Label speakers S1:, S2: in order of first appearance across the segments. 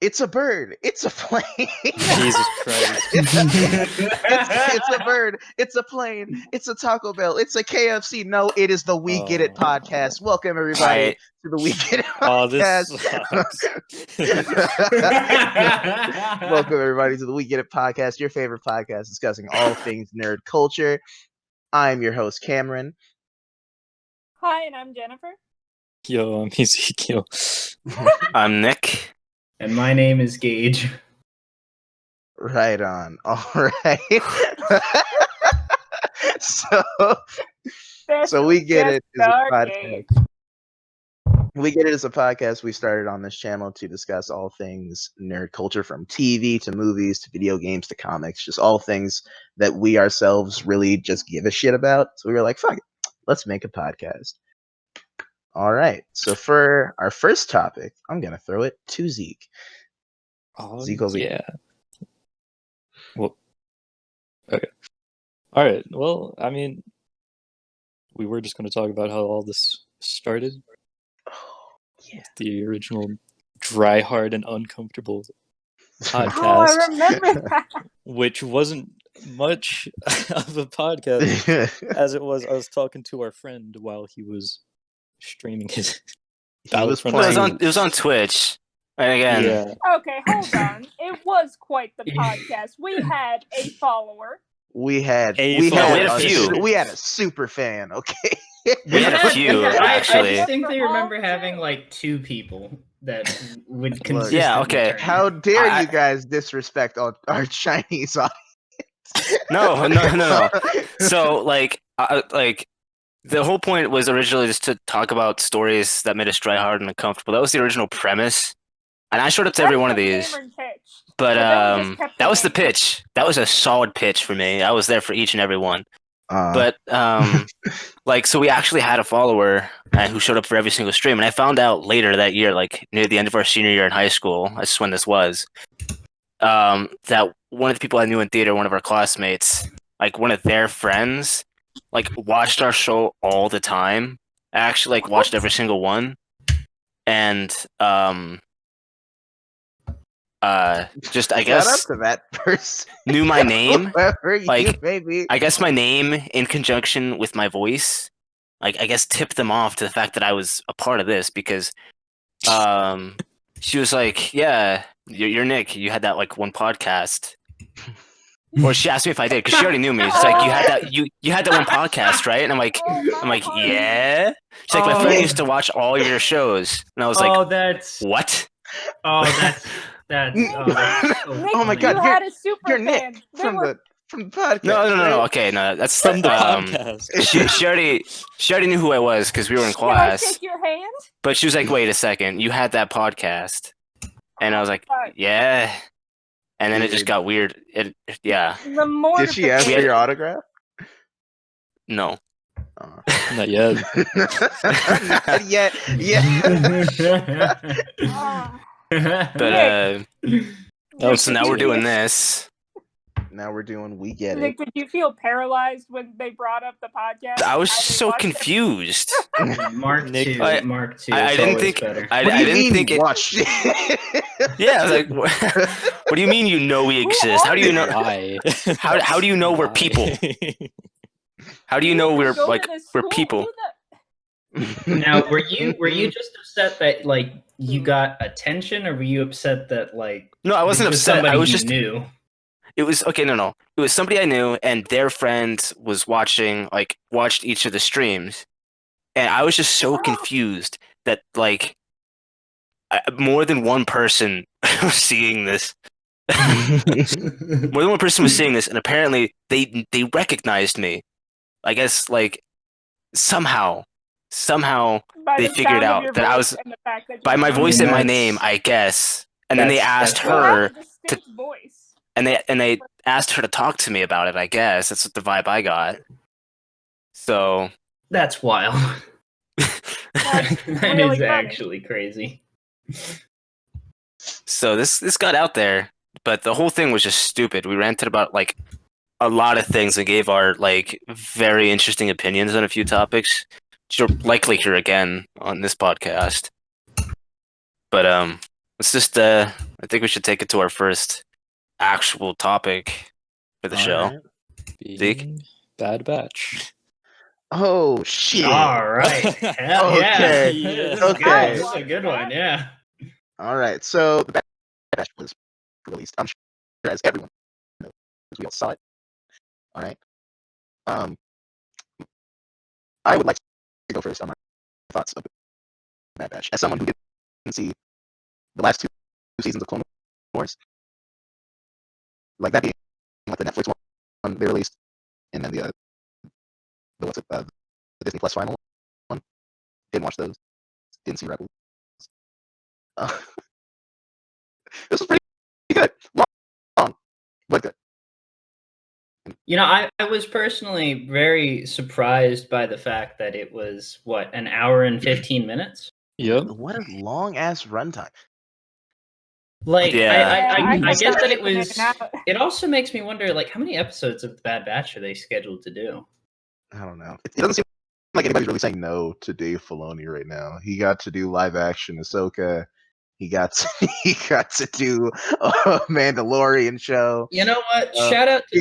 S1: It's a bird. It's a plane.
S2: Jesus Christ.
S1: It's a bird. It's a plane. It's a Taco Bell. It's a KFC. No, it is the We Get It podcast. Welcome everybody to the We Get It podcast.
S2: This sucks.
S1: Welcome everybody to the We Get It podcast, your favorite podcast discussing all things nerd culture. I'm your host, Kameron.
S3: Hi, and I'm Jennifer.
S2: Yo, I'm Ezekiel.
S4: I'm Nick.
S5: And my name is Gage.
S1: Right on. All right. So We Get It is a podcast. We Get It is a podcast we started on this channel to discuss all things nerd culture, from TV to movies to video games to comics, just all things that we ourselves really just give a shit about. So we were like, fuck it, let's make a podcast. All right. So for our first topic, I'm going to throw it to Zeke. Zeke will be.
S2: Yeah. Well, okay. All right. Well, I mean, we were just going to talk about how all this started.
S1: Yeah.
S2: The original dry, hard, and uncomfortable podcast.
S3: Oh, I remember that.
S2: Which wasn't much of a podcast as it was. I was talking to our friend while he was streaming his.
S1: He was
S4: It
S1: playing.
S4: was on Twitch. And again,
S2: Yeah.
S3: Okay, hold on. It was quite the podcast. We had a follower.
S1: We had
S2: A
S1: we
S2: follower.
S1: had
S4: We had a few.
S1: We had a super fan. Okay.
S4: we had a few
S5: I
S4: actually.
S5: distinctly remember having like 2 people that would consistently
S4: Yeah, okay.
S5: turn.
S1: How dare
S4: I-
S1: you guys disrespect our Chinese audience?
S4: No. So like the whole point was originally just to talk about stories that made us dry, hard, and uncomfortable. That was the original premise, and I showed up to every one of these. But that was the pitch. That was a solid pitch for me. I was there for each and every one. But like, so we actually had a follower who showed up for every single stream, and I found out later that year, like near the end of our senior year in high school, that's when this was, that one of the people I knew in theater, one of our classmates, like one of their friends, like watched our show all the time. I actually like watched every single one, and just I
S1: shout out
S4: guess
S1: to that person.
S4: knew my name.
S1: Whoever you
S4: Like,
S1: may be.
S4: I guess my name in conjunction with my voice, like I guess tipped them off to the fact that I was a part of this, because she was like, yeah, you're Nick, you had that like one podcast. Or she asked me if I did, because she already knew me. She's like, you had that one podcast, right? And I'm like, yeah. She's like, my friend used to watch all your shows. And I was like,
S5: that's
S4: what?
S5: that's
S1: Oh my
S3: Nick,
S1: God,
S3: you had a super
S1: You're
S3: fan.
S1: Nick
S3: There
S1: from
S3: were-
S1: the podcast.
S4: No.
S1: right?
S4: Okay, no, that's
S2: From the podcast.
S4: She already knew who I was because we were in
S3: Can I
S4: class.
S3: shake your hand?
S4: But she was like, wait a second, you had that podcast. And I was like, yeah. And then it just got weird. Yeah.
S3: The more
S1: Did she ask for your autograph?
S4: No.
S1: Oh.
S2: Not yet.
S1: Not yet. Yeah.
S4: But
S2: Oh,
S4: so now we're doing this.
S1: Now we're doing We Get It.
S3: Nick, did you feel paralyzed when they brought up the podcast?
S4: I was
S3: As we
S4: so
S3: watched it?
S4: confused.
S5: Mark
S2: Nick,
S5: 2.
S4: I-
S5: Mark 2.
S4: I
S5: is
S4: didn't
S5: always
S4: think
S5: better.
S4: I
S1: What do you
S4: didn't
S1: mean
S4: think it.
S1: watch?
S4: Yeah, I was like, what do you mean you know we exist? How do you know?
S2: Why?
S4: How do you know we're people? How do you know we're
S3: go to
S4: like
S3: this
S4: we're
S3: school,
S4: people?
S5: Now, were you just upset that like you got attention, or were you upset that like
S4: No, I wasn't
S5: this was
S4: upset.
S5: somebody
S4: I was
S5: you
S4: just.
S5: knew?
S4: It was okay. No. It was somebody I knew, and their friend was watched each of the streams, and I was just so confused that like more than one person was seeing this. More than one person was seeing this, and apparently they recognized me. I guess like somehow
S3: By
S4: they
S3: the
S4: figured
S3: sound of
S4: out
S3: your
S4: that I
S3: voice
S4: was
S3: and the fact that
S4: by
S3: you
S4: my
S3: have
S4: voice and my
S5: that's-
S4: name, I guess. And then they asked
S5: that's-
S4: her
S3: a distinct voice.
S4: and they asked her to talk to me about it. I guess that's what the vibe I got. So
S5: That's wild.
S3: That's
S5: That
S3: really
S5: is
S3: funny.
S5: actually crazy.
S4: so this got out there, but the whole thing was just stupid. We ranted about like a lot of things and gave our like very interesting opinions on a few topics, which you'll likely hear again on this podcast. But let's just I think we should take it to our first actual topic for the show.
S1: Alright.
S2: Being Bad Batch.
S1: Oh shit!
S5: All right. Hell
S1: Okay.
S5: yeah.
S1: Okay.
S5: This is a good one. Yeah.
S1: All right. So the Bad Batch was released. I'm sure as everyone knows, we all saw it. All right. I would like to go first on my thoughts of the Bad Batch as someone who didn't see the last two seasons of Clone Wars. Like that being like the Netflix one they released, and then the what's it the Disney Plus final one. Didn't watch those. Didn't see Rebels. This was pretty good. Long, but good.
S5: You know, I was personally very surprised by the fact that it was an hour and 15 minutes.
S2: Yep.
S1: What a long ass runtime.
S5: Like,
S4: Yeah.
S5: I
S3: guess
S5: guess that
S3: I
S5: it was.
S3: figured out.
S5: It also makes me wonder, like, how many episodes of the Bad Batch are they scheduled to do?
S1: I don't know. It doesn't seem like anybody's really saying no to Dave Filoni right now. He got to do live action Ahsoka. He got to do a Mandalorian show.
S5: You know what? Shout out to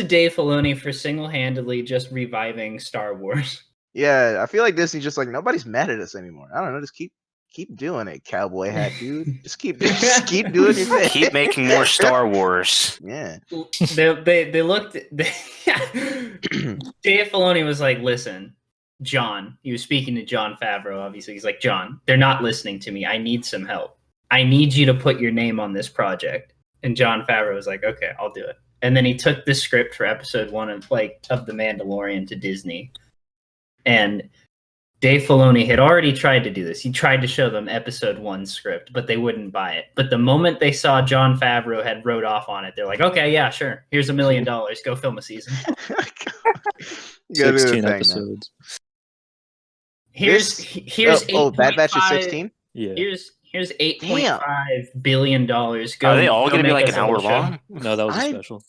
S5: Dave Filoni for single-handedly just reviving Star Wars.
S1: Yeah, I feel like Disney's just like nobody's mad at us anymore. I don't know, just keep doing it, cowboy hat dude. Just keep doing your thing.
S4: Keep making more Star Wars.
S1: Yeah.
S5: They looked. Dave Filoni was like, "Listen, John." He was speaking to John Favreau. Obviously, he's like, "John, they're not listening to me. I need some help. I need you to put your name on this project." And John Favreau was like, "Okay, I'll do it." And then he took the script for episode 1 of The Mandalorian to Disney, and Dave Filoni had already tried to do this. He tried to show them episode 1 script, but they wouldn't buy it. But the moment they saw John Favreau had wrote off on it, they're like, "Okay, yeah, sure. Here's $1 million. Go film a season."
S1: You gotta do the
S2: 16
S1: thing, man.
S2: episodes.
S5: Here's
S1: Bad Batch is
S5: 8.5
S1: 16?
S2: Yeah.
S5: Here's $8.5 billion.
S4: Are they all going to be like an hour long?
S2: No, that was a
S1: I-
S2: special.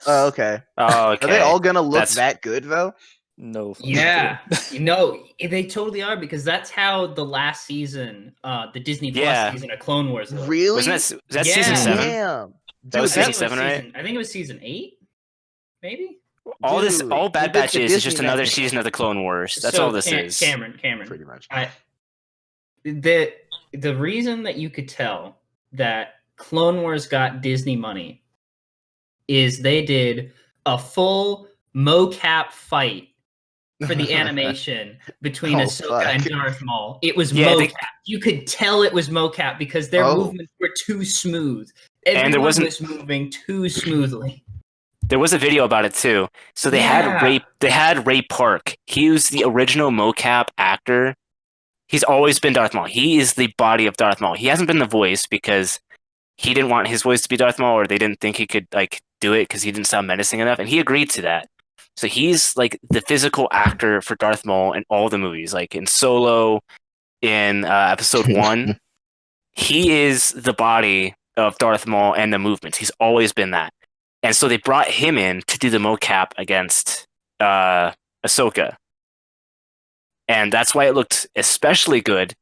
S1: Oh, okay.
S4: Oh, okay.
S1: Are they all gonna look
S4: That's-
S1: that good though?
S2: No.
S5: Yeah, no, they totally are, because that's how the last season, the Disney Plus
S4: Yeah.
S5: season of Clone Wars looked.
S1: Really?
S4: Wasn't that
S5: Yeah.
S4: season 7?
S1: Damn.
S4: That was
S1: Dude,
S4: season 7, right?
S5: I think it was season 8, maybe.
S4: All
S1: Dude,
S4: Bad
S1: the
S4: Batch is
S1: Disney
S4: just another
S1: Netflix.
S4: season of the Clone Wars. That's
S5: So,
S4: all this is.
S5: Cameron.
S1: Pretty much.
S5: The reason that you could tell that Clone Wars got Disney money is they did a full mocap fight for the animation between
S1: Oh,
S5: Ahsoka
S1: fuck.
S5: and Darth Maul. It was
S4: Yeah,
S5: mocap. You could tell it was mocap because their
S1: Oh.
S5: movements were too smooth.
S4: And there
S5: Everyone
S4: wasn't-
S5: was moving too smoothly.
S4: There was a video about it too. So they
S5: Yeah.
S4: had Ray Park. He was the original mocap actor. He's always been Darth Maul. He is the body of Darth Maul. He hasn't been the voice because he didn't want his voice to be Darth Maul, or they didn't think he could like do it because he didn't sound menacing enough, and he agreed to that. So he's like the physical actor for Darth Maul in all the movies, like in Solo, in Episode 1. He is the body of Darth Maul and the movements. He's always been that. And so they brought him in to do the mocap against Ahsoka. And that's why it looked especially good,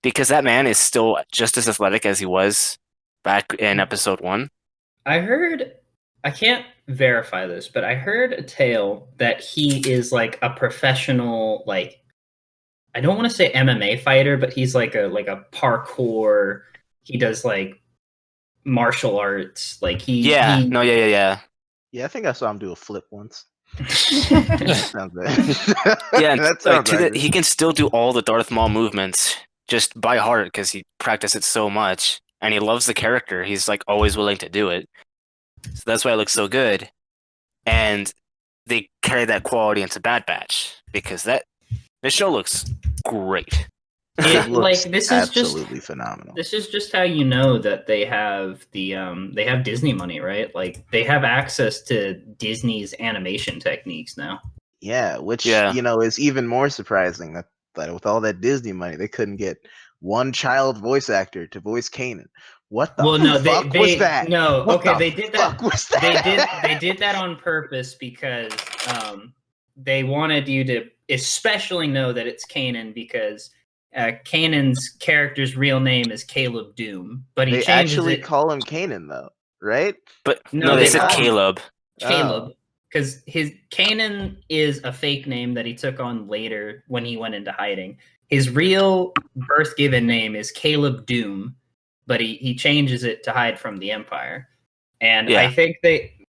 S4: because that man is still just as athletic as he was back in Episode 1.
S5: I can't verify this, but I heard a tale that he is like a professional, like, I don't want to say MMA fighter, but he's like a parkour. He does like martial arts. Like
S4: Yeah.
S1: Yeah, I think I saw him do a flip once. Sounds bad.
S4: Yeah,
S1: that
S4: like,
S1: sounds right.
S4: he can still do all the Darth Maul movements just by heart because he practiced it so much, and he loves the character. He's like always willing to do it. So that's why it looks so good. And they carry that quality into Bad Batch because this show looks great.
S5: It,
S1: looks
S5: like, this is just
S1: absolutely phenomenal.
S5: This is just how you know that they have they have Disney money, right? Like, they have access to Disney's animation techniques now.
S1: Yeah, which
S4: Yeah.
S1: is even more surprising that with all that Disney money, they couldn't get one child voice actor to voice Kanan. What the fuck was that?
S5: No,
S1: What
S5: okay,
S1: the
S5: they did
S1: fuck
S5: that.
S1: was that?
S5: They did that on purpose because they wanted you to especially know that it's Kanan, because Kanan's character's real name is Caleb Doom, but he
S1: They
S5: changes
S1: actually
S5: it.
S1: call him Kanan though, right?
S4: But
S5: No,
S4: no, they
S5: they
S4: said
S5: call him-
S4: Caleb.
S5: Caleb, because his Kanan is a fake name that he took on later when he went into hiding. His real birth given name is Caleb Doom, but he changes it to hide from the Empire. And
S4: Yeah.
S5: I think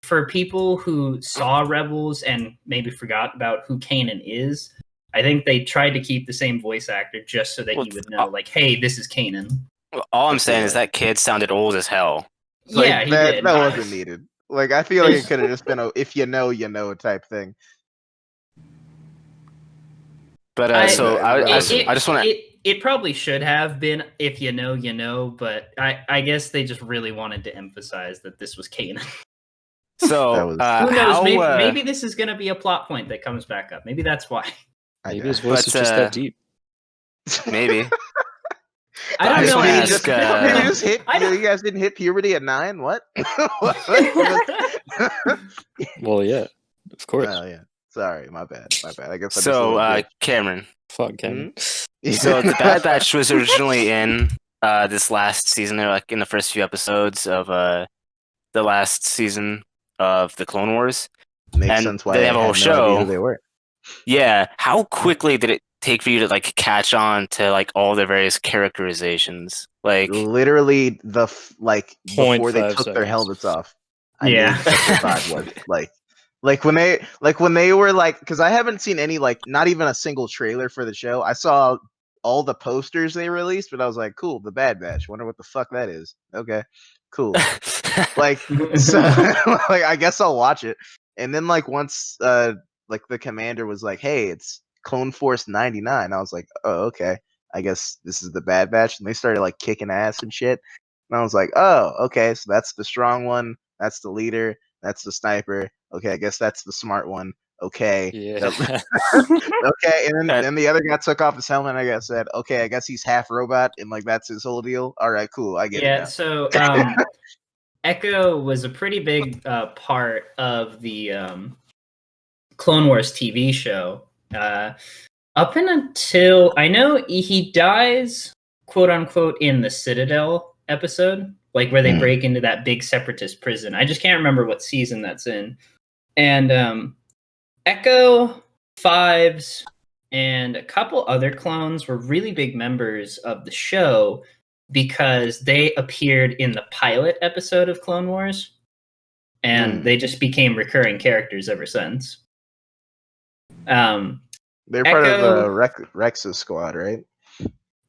S5: for people who saw Rebels and maybe forgot about who Kanan is, I think they tried to keep the same voice actor just so that
S4: Well,
S5: you would know, like, hey, this is Kanan.
S4: All I'm
S1: I
S4: saying
S1: feel
S4: is that kid sounded old as hell.
S1: Like,
S5: Yeah, he
S1: that,
S5: did.
S1: That wasn't needed. Like, I feel like it could have just been a "if you know, you know" type thing.
S4: But
S5: I
S4: just want to.
S5: It probably should have been "if you know, you know," but I guess they just really wanted to emphasize that this was Kanan.
S4: So
S1: That was-
S5: Who knows?
S4: how,
S5: Maybe this is going to be a plot point that comes back up. Maybe that's why.
S2: Maybe
S1: guess.
S2: his voice is just that deep.
S4: maybe.
S5: I don't
S4: I just
S5: know.
S4: wanna
S5: Maybe
S4: ask,
S1: Did you just hit?
S5: I don't-
S1: You guys didn't hit puberty at 9? What?
S2: Well, yeah, of course.
S1: Oh yeah. Sorry, my bad. I guess. I just a
S4: So
S1: little bitch.
S4: Cameron.
S2: Fuck Cameron.
S4: So the Bad Batch was originally in this last season. They're like in the first few episodes of the last season of the Clone Wars.
S1: Makes
S4: and
S1: sense why
S4: they
S1: I
S4: have a
S1: had
S4: whole
S1: no
S4: show.
S1: idea who they were.
S4: Yeah. How quickly did it take for you to like catch on to like all their various characterizations? Like
S1: Literally before they
S2: 0.5
S1: took their
S2: seconds.
S1: helmets off. I
S5: Yeah.
S1: knew what their vibe was. Like when they were like, because I haven't seen any, like, not even a single trailer for the show. I saw all the posters they released, but I was like, cool, the Bad Batch. Wonder what the fuck that is. Okay, cool. Like, so like, I guess I'll watch it. And then like once like the commander was like, hey, it's Clone Force 99, I was like, oh, okay, I guess this is the Bad Batch. And they started like kicking ass and shit, and I was like, oh, okay, so that's the strong one, that's the leader, that's the sniper. Okay, I guess that's the smart one. Okay.
S2: Yeah.
S1: Okay, and then the other guy took off his helmet, and I guess said, okay, I guess he's half robot, and like that's his whole deal. All right, cool, I get it
S5: Yeah.
S1: now.
S5: So Echo was a pretty big part of the Clone Wars TV show. Up until I know he dies, quote unquote, in the Citadel episode, like where they
S1: Hmm.
S5: break into that big separatist prison. I just can't remember what season that's in. And Echo, Fives, and a couple other clones were really big members of the show because they appeared in the pilot episode of Clone Wars, and they just became recurring characters ever since.
S1: They're part of
S5: Echo-
S1: Rex's squad, right?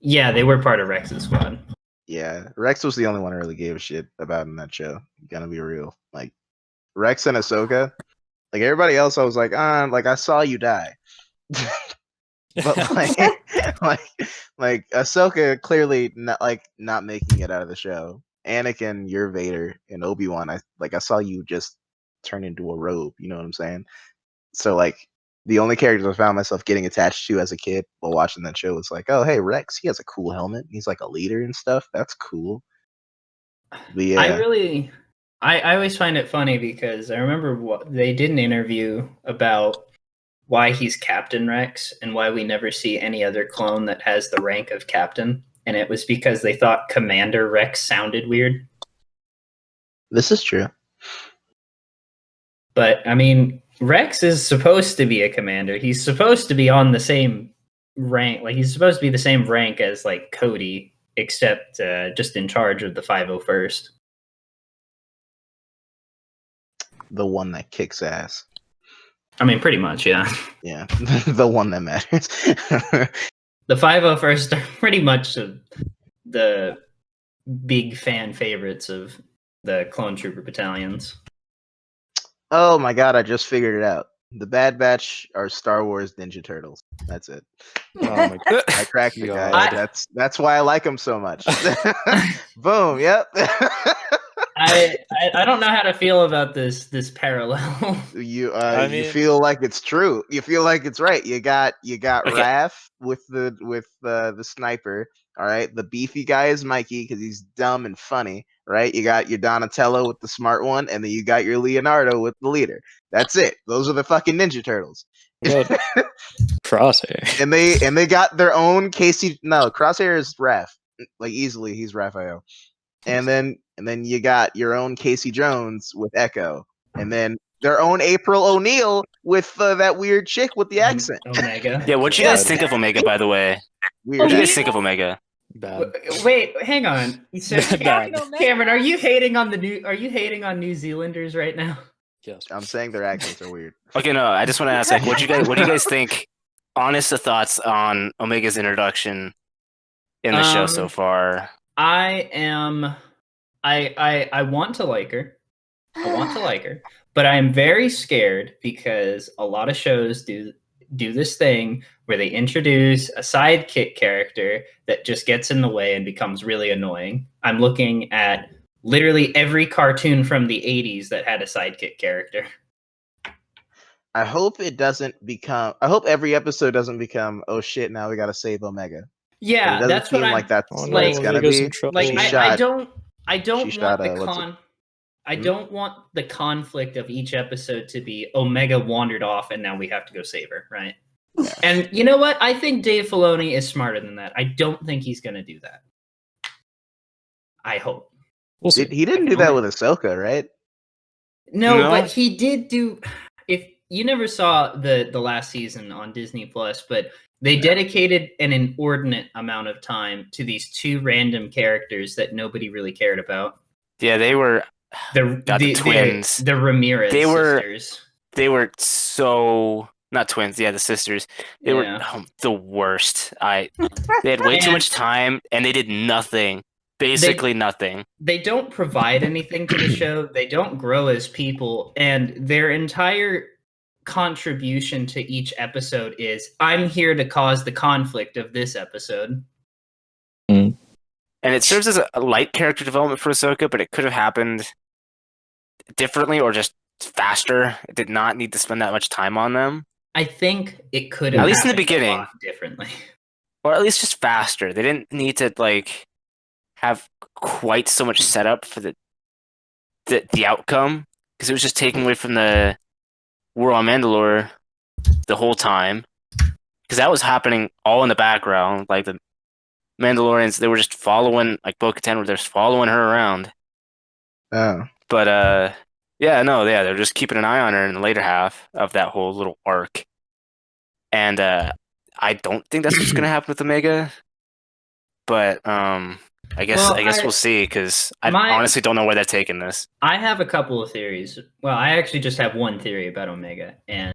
S5: Yeah, they were part of Rex's squad.
S1: Yeah, Rex was the only one I really gave a shit about in that show. Gonna be real, like Rex and Ahsoka. Like everybody else, I was like, like I saw you die. But like Ahsoka clearly not making it out of the show. Anakin, you're Vader, and Obi-Wan, I saw you just turn into a robe. You know what I'm saying? So like the only characters I found myself getting attached to as a kid while watching that show was like, oh hey, Rex, he has a cool helmet. He's like a leader and stuff. That's cool. But yeah,
S5: I always find it funny because I remember they did an interview about why he's Captain Rex and why we never see any other clone that has the rank of captain, and it was because they thought Commander Rex sounded weird.
S1: this is true.
S5: But I mean, Rex is supposed to be a commander. He's supposed to be on the same rank. Like he's supposed to be the same rank as like Cody, except just in charge of the 501st.
S1: The one that kicks ass.
S5: I mean, pretty much, yeah.
S1: Yeah, the one that matters.
S5: The 501st are pretty much the big fan favorites of the clone trooper battalions.
S1: Oh my god, I just figured it out. The Bad Batch are Star Wars Ninja Turtles. That's it.
S2: Oh my god.
S1: I cracked it,
S2: God.
S1: guys. That's why I like them so much. Boom. Yep.
S5: I don't know how to feel about this parallel.
S1: You
S2: I
S1: you
S2: mean-
S1: feel like it's true. You feel like it's right. You got
S4: Okay.
S1: Raph with the sniper. All right, the beefy guy is Mikey because he's dumb and funny. Right, you got your Donatello with the smart one, and then you got your Leonardo with the leader. That's it. Those are the fucking Ninja Turtles.
S2: What Crosshair.
S1: and they got their own Casey. No, Crosshair is Raph. Like easily, he's Raphael. And then you got your own Casey Jones with Echo, and then their own April O'Neil with that weird chick with the accent.
S5: Omega.
S4: Yeah, what you guys think of Omega, by the way?
S1: Weird.
S4: What do you
S3: Omega?
S4: guys think of Omega?
S2: Bad.
S5: Wait, hang on. You said
S2: Bad.
S5: Cameron, are you hating on New Zealanders right now?
S2: Yes.
S1: I'm saying their accents are weird.
S4: Okay, no, I just want to ask, like, what do you guys think? Honest thoughts on Omega's introduction in the show so far.
S5: I want to like her. But I am very scared because a lot of shows do this thing where they introduce a sidekick character that just gets in the way and becomes really annoying. I'm looking at literally every cartoon from the 80s that had a sidekick character.
S1: I hope it doesn't become. I hope every episode doesn't become. Oh shit! Now we gotta save Omega.
S5: Yeah,
S1: It doesn't
S5: that's what
S1: seem
S5: I'm
S1: like that's
S2: Oh,
S1: what
S2: no,
S1: it's gonna
S2: Omega's
S1: be.
S2: in trouble.
S5: like.
S1: She
S5: I
S1: shot-
S5: don't
S1: she
S5: want
S1: shot,
S5: the
S1: what's it-
S5: con. I
S1: Hmm?
S5: don't want the conflict of each episode to be Omega wandered off and now we have to go save her, right?
S1: Yeah.
S5: And you know what? I think Dave Filoni is smarter than that. I don't think he's going to do that. I hope.
S2: We'll see.
S1: He didn't do that with Ahsoka, right?
S5: No,
S4: No?
S5: but he did do. If you never saw the last season on Disney Plus, but they dedicated an inordinate amount of time to these two random characters that nobody really cared about.
S4: Yeah, they were
S5: The
S4: twins.
S5: the Ramirez
S4: They were-
S5: sisters.
S4: they were so not twins. Yeah, the sisters. They were the worst. They had way too
S5: And-
S4: much time, and they did nothing. Basically nothing.
S5: They don't provide anything to the show. They don't grow as people, and their entire contribution to each episode is I'm here to cause the conflict of this episode.
S4: And it serves as a light character development for Ahsoka, but it could have happened differently or just faster. It did not need to spend that much time on them,
S5: I think it could have
S4: At least in the
S5: happened a
S4: beginning.
S5: lot differently.
S4: or at least just faster. They didn't need to like have quite so much setup for the outcome because it was just taking away from the war on Mandalore the whole time because that was happening all in the background. Like the Mandalorians, they were just following like Bo-Katan, were just following her around.
S1: Oh,
S4: But they're just keeping an eye on her in the later half of that whole little arc. And I don't think that's what's gonna happen with Omega. But I guess we'll see because I honestly don't know where they're taking this.
S5: I have a couple of theories. Well, I actually just have one theory about Omega. And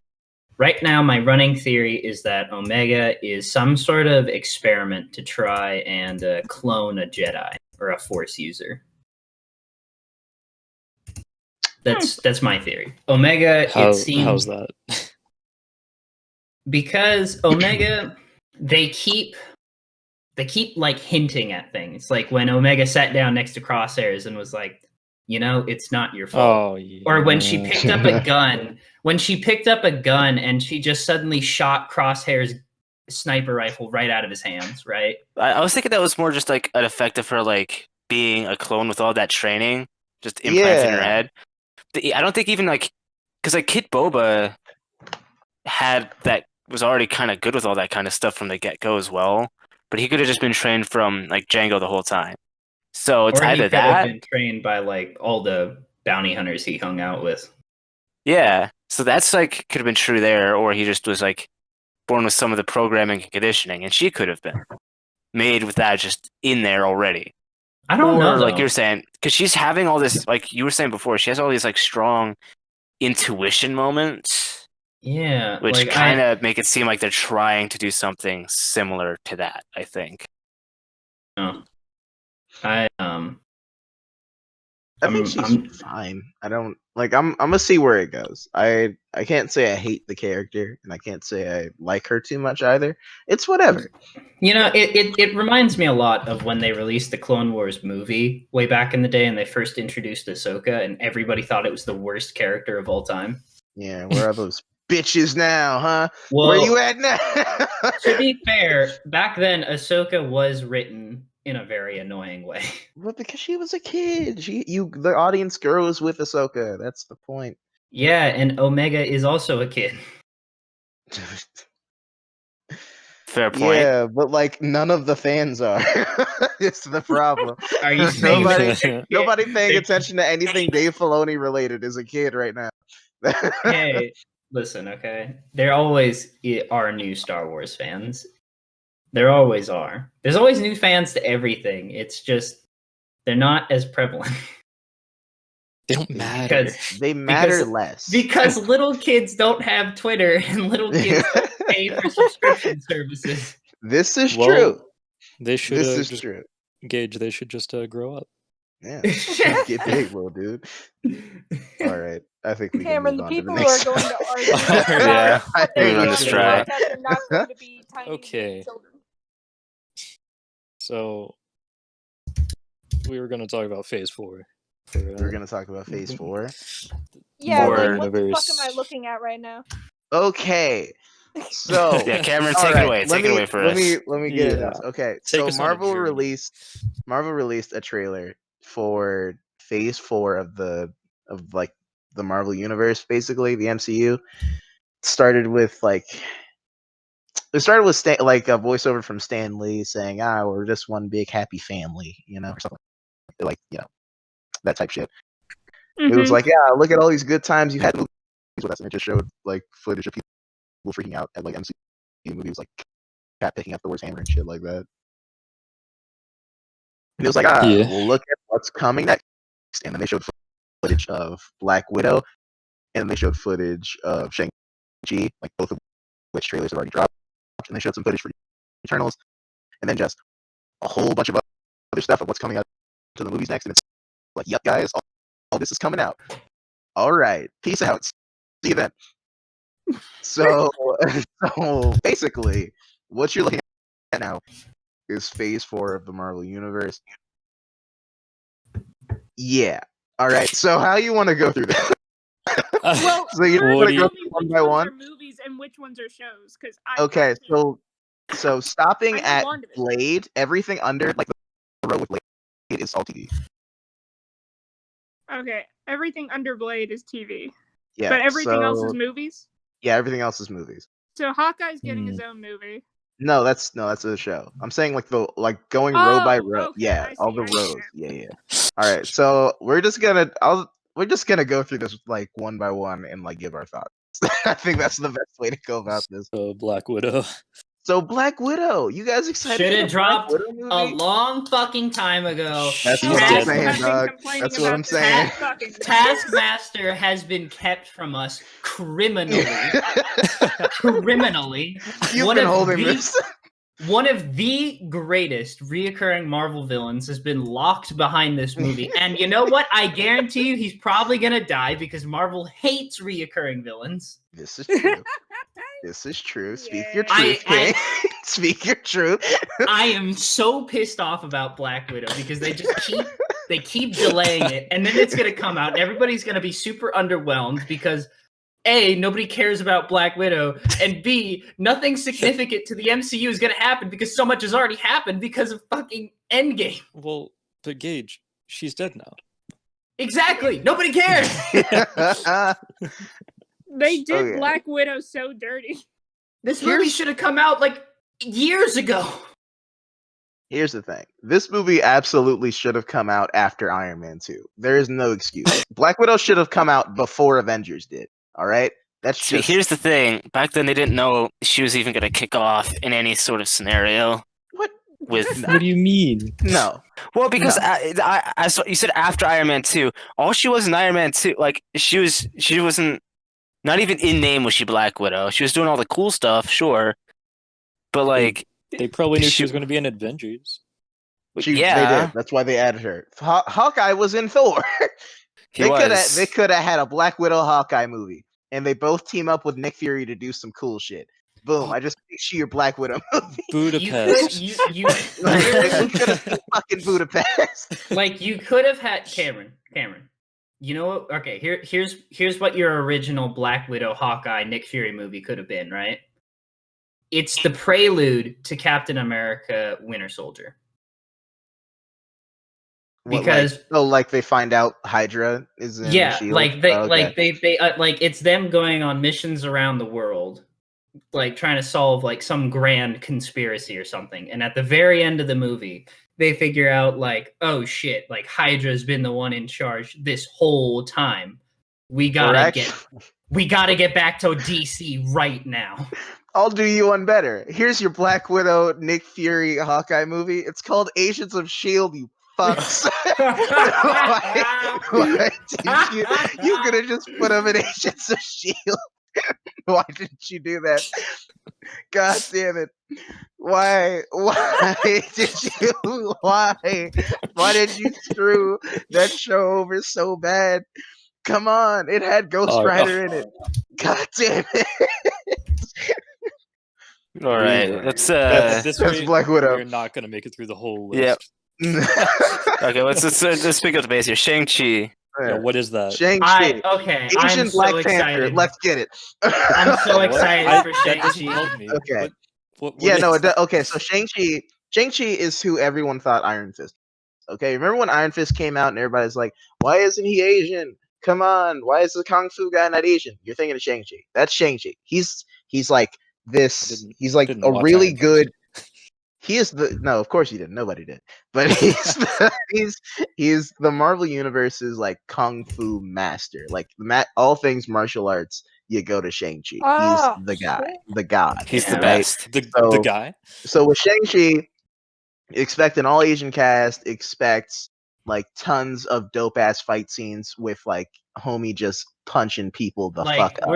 S5: right now, my running theory is that Omega is some sort of experiment to try and clone a Jedi or a Force user. That's my theory. Omega, it seems...
S2: How's that?
S5: Because Omega, they keep like hinting at things. Like when Omega sat down next to Crosshairs and was like, it's not your fault.
S2: Oh, yeah.
S5: Or when she picked up a gun, and she just suddenly shot Crosshair's sniper rifle right out of his hands, right?
S4: I was thinking that was more just like an effect of her like being a clone with all that training just implanted in her head. I don't think even like because like Kid Boba was already kind of good with all that kind of stuff from the get-go as well, but he could have just been trained from like Django the whole time. So it's
S5: Or he
S4: either
S5: could have
S4: that,
S5: been trained by like all the bounty hunters he hung out with.
S4: yeah. So that's like could have been true there, or he just was like born with some of the programming and conditioning, and she could have been made with that just in there already.
S5: I don't know.
S4: Like
S5: though.
S4: you're saying, because she's having all this, like you were saying before, she has all these like strong intuition moments,
S5: Yeah,
S4: which
S5: like,
S4: kind of make it seem like they're trying to do something similar to that. I think.
S1: I think she's fine. I don't like. I'm gonna see where it goes. I can't say I hate the character, and I can't say I like her too much either. It's whatever.
S5: It reminds me a lot of when they released the Clone Wars movie way back in the day, and they first introduced Ahsoka, and everybody thought it was the worst character of all time.
S1: Yeah, where are those bitches now, huh?
S5: Well,
S1: Where you at now?
S5: to be fair, back then Ahsoka was written in a very annoying way.
S1: Well, because she was a kid. The audience grows with Ahsoka. That's the point.
S5: Yeah, and Omega is also a kid.
S4: Fair point.
S1: Yeah, but like none of the fans are. It's the problem.
S5: Are you saying
S1: Nobody paying
S5: they-
S1: attention to anything Dave Filoni related is a kid right now.
S5: Hey, listen, okay? There always are new Star Wars fans. There always are. There's always new fans to everything. It's just they're not as prevalent.
S2: They don't matter.
S1: They matter
S5: Because-
S1: less.
S5: Because little kids don't have Twitter and little kids don't pay for subscription services.
S1: This is
S2: Well,
S1: true.
S2: They should
S1: This is
S2: just
S1: true.
S2: Gage. They should just grow up.
S1: Yeah. Get big, little dude. All right. I think we
S3: Cameron,
S1: can
S3: the
S1: move on to
S3: people
S1: the
S3: who are
S1: next
S3: going to
S1: one.
S3: argue about
S4: Yeah.
S3: what
S1: We're
S3: they're
S1: on
S3: doing
S1: this
S3: on the
S4: track.
S3: podcast are not going to be tiny
S2: Okay.
S3: children.
S2: So we were going to talk about Phase 4.
S1: We're gonna talk about Phase 4.
S3: Yeah,
S4: Or
S3: like what the fuck
S2: universe.
S3: am I looking at right now?
S1: Okay. So
S4: Yeah, Cameron,
S1: all
S4: take
S1: right,
S4: it away.
S1: let
S4: Take
S1: me-
S4: it away for
S1: let
S4: us.
S1: me get into
S2: Yeah.
S1: this. Okay,
S2: Take
S1: so
S2: us on a journey.
S1: Marvel released a trailer for Phase 4 of the Marvel universe, basically the MCU. Started with a voiceover from Stan Lee saying, we're just one big happy family, or something like that type shit. It was like, look at all these good times you had with us, and it just showed like footage of people freaking out at like MCU movies, like Cat picking up Thor's hammer and shit like that. And it was like,
S2: Yeah.
S1: well, look at what's coming next. And then they showed footage of Black Widow, and they showed footage of Shang-Chi, like both of which trailers have already dropped. And they showed some footage for Eternals, and then just a whole bunch of other stuff of what's coming out to the movies next. And it's like, yep, guys, all this is coming out. All right, peace out. See you then. So basically, what you're looking at now is Phase 4 of the Marvel Universe. Yeah. All right. So how you want to go through this?
S3: Well,
S1: So you
S2: What
S1: want
S2: do
S1: to
S2: you-
S1: go
S3: tell me
S1: one
S3: which
S1: by
S3: ones
S1: one?
S3: are movies and which ones are shows, because I
S1: Okay.
S3: can't.
S1: So stopping
S3: I know
S1: at
S3: WandaVision.
S1: Blade, everything under like the row with Blade is all TV.
S3: Okay, everything under Blade is TV,
S1: Yeah.
S3: but everything else is
S1: so-
S3: movies.
S1: Yeah, everything else is movies.
S3: So Hawkeye's getting his own movie.
S1: No, that's a show. I'm saying going row by
S3: Oh,
S1: row.
S3: okay,
S1: Yeah,
S3: I
S1: all
S3: see,
S1: the
S3: I see
S1: rows.
S3: now.
S1: Yeah. All right. So we're just gonna go through this like one by one and like give our thoughts. I think that's the best way to go about this.
S2: So Black Widow.
S1: So Black Widow, you guys excited?
S5: Should
S1: for
S5: have
S1: the Black
S5: dropped
S1: Widow
S5: a
S1: movie?
S5: long fucking time ago.
S2: That's
S3: Oh,
S2: what I'm
S3: people
S2: saying,
S3: have been
S1: dog.
S3: complaining
S1: That's what
S3: about
S1: I'm
S3: this
S1: saying.
S3: fucking thing.
S5: Taskmaster has been kept from us criminally. Criminally.
S1: You've
S5: One
S1: been
S5: of
S1: holding
S5: the-
S1: this.
S5: One of the greatest reoccurring Marvel villains has been locked behind this movie. And you know what? I guarantee you he's probably going to die because Marvel hates reoccurring villains.
S1: This is true. This is true. Speak your
S3: Yeah.
S1: truth, King. Speak your truth.
S5: I am so pissed off about Black Widow because they keep delaying it, and then it's gonna come out, and everybody's gonna be super underwhelmed because A, nobody cares about Black Widow, and B, nothing significant to the MCU is gonna happen because so much has already happened because of fucking Endgame.
S2: Well, but Gage, she's dead now.
S5: Exactly. Nobody cares.
S3: They did
S1: Okay.
S3: Black Widow so dirty.
S5: This movie should have come out like years ago.
S1: Here's the thing. This movie absolutely should have come out after Iron Man 2. There is no excuse. Black Widow should have come out before Avengers did. All right? That's
S4: See,
S1: just
S4: here's the thing. Back then, they didn't know she was even going to kick off in any sort of scenario.
S1: What?
S4: With
S2: What do you mean?
S1: No.
S4: well, because
S1: No.
S4: I saw, you said after Iron Man 2. All she was in Iron Man 2, like she wasn't not even in name was she Black Widow. She was doing all the cool stuff, sure, but like
S2: They probably knew
S4: She-
S2: she was going to be in Avengers.
S1: They
S4: yeah,
S1: did. That's why they added her. Hawkeye was in Thor.
S4: he
S1: They
S4: was.
S1: could have had a Black Widow Hawkeye movie, and they both team up with Nick Fury to do some cool shit. Boom! I just picture your Black Widow movie.
S2: Budapest.
S5: You
S1: We could have seen fucking Budapest.
S5: like you could have had Cameron. You know what? Okay, here's what your original Black Widow Hawkeye Nick Fury movie could have been, right? It's the prelude to Captain America Winter Soldier. Because
S1: they find out Hydra is in
S5: yeah,
S1: Shield.
S5: like they
S1: Oh, okay.
S5: like they like it's them going on missions around the world like trying to solve like some grand conspiracy or something. And at the very end of the movie, they figure out like, oh shit, like Hydra's been the one in charge this whole time. We gotta get back to DC right now.
S1: I'll do you one better. Here's your Black Widow, Nick Fury, Hawkeye movie. It's called Agents of S.H.I.E.L.D., you fucks. why didn't you could have just put them in Agents of S.H.I.E.L.D. Why didn't you do that? God damn it. Why did you screw that show over so bad? Come on, it had Ghost Rider in it. God damn it.
S4: All right, let's
S2: This
S1: that's
S2: rate,
S1: Black Widow.
S2: We're not gonna make it through the whole list.
S4: Yep. Okay, let's pick up the base here. Shang-Chi.
S2: Yeah, what is that?
S1: Shang-Chi.
S5: Okay,
S1: Asian
S5: I'm
S1: Black
S5: so
S1: Panther.
S5: excited.
S1: Let's get it.
S5: I'm so excited for
S2: That doesn't
S5: Shang-Chi.
S2: help me.
S1: Okay.
S2: What
S1: Yeah,
S2: is
S1: no,
S2: that?
S1: okay, so Shang-Chi is who everyone thought Iron Fist was. Okay, remember when Iron Fist came out and everybody's like, why isn't he Asian? Come on, why is the Kung Fu guy not Asian? You're thinking of Shang-Chi. That's Shang-Chi. He's like this, he's like
S2: Didn't
S1: a
S2: watch
S1: really
S2: Iron Fist.
S1: good, he is the, no, of course he didn't, nobody did, but he's the Marvel Universe's like Kung Fu master, like all things martial arts. You go to Shang-Chi.
S3: Ah,
S1: He's the guy,
S3: shit.
S1: the god.
S4: He's the
S1: right?
S4: best.
S2: The guy.
S1: So with Shang-Chi, expect an all Asian cast, expect like tons of dope ass fight scenes with like homie just punching people the fuck up.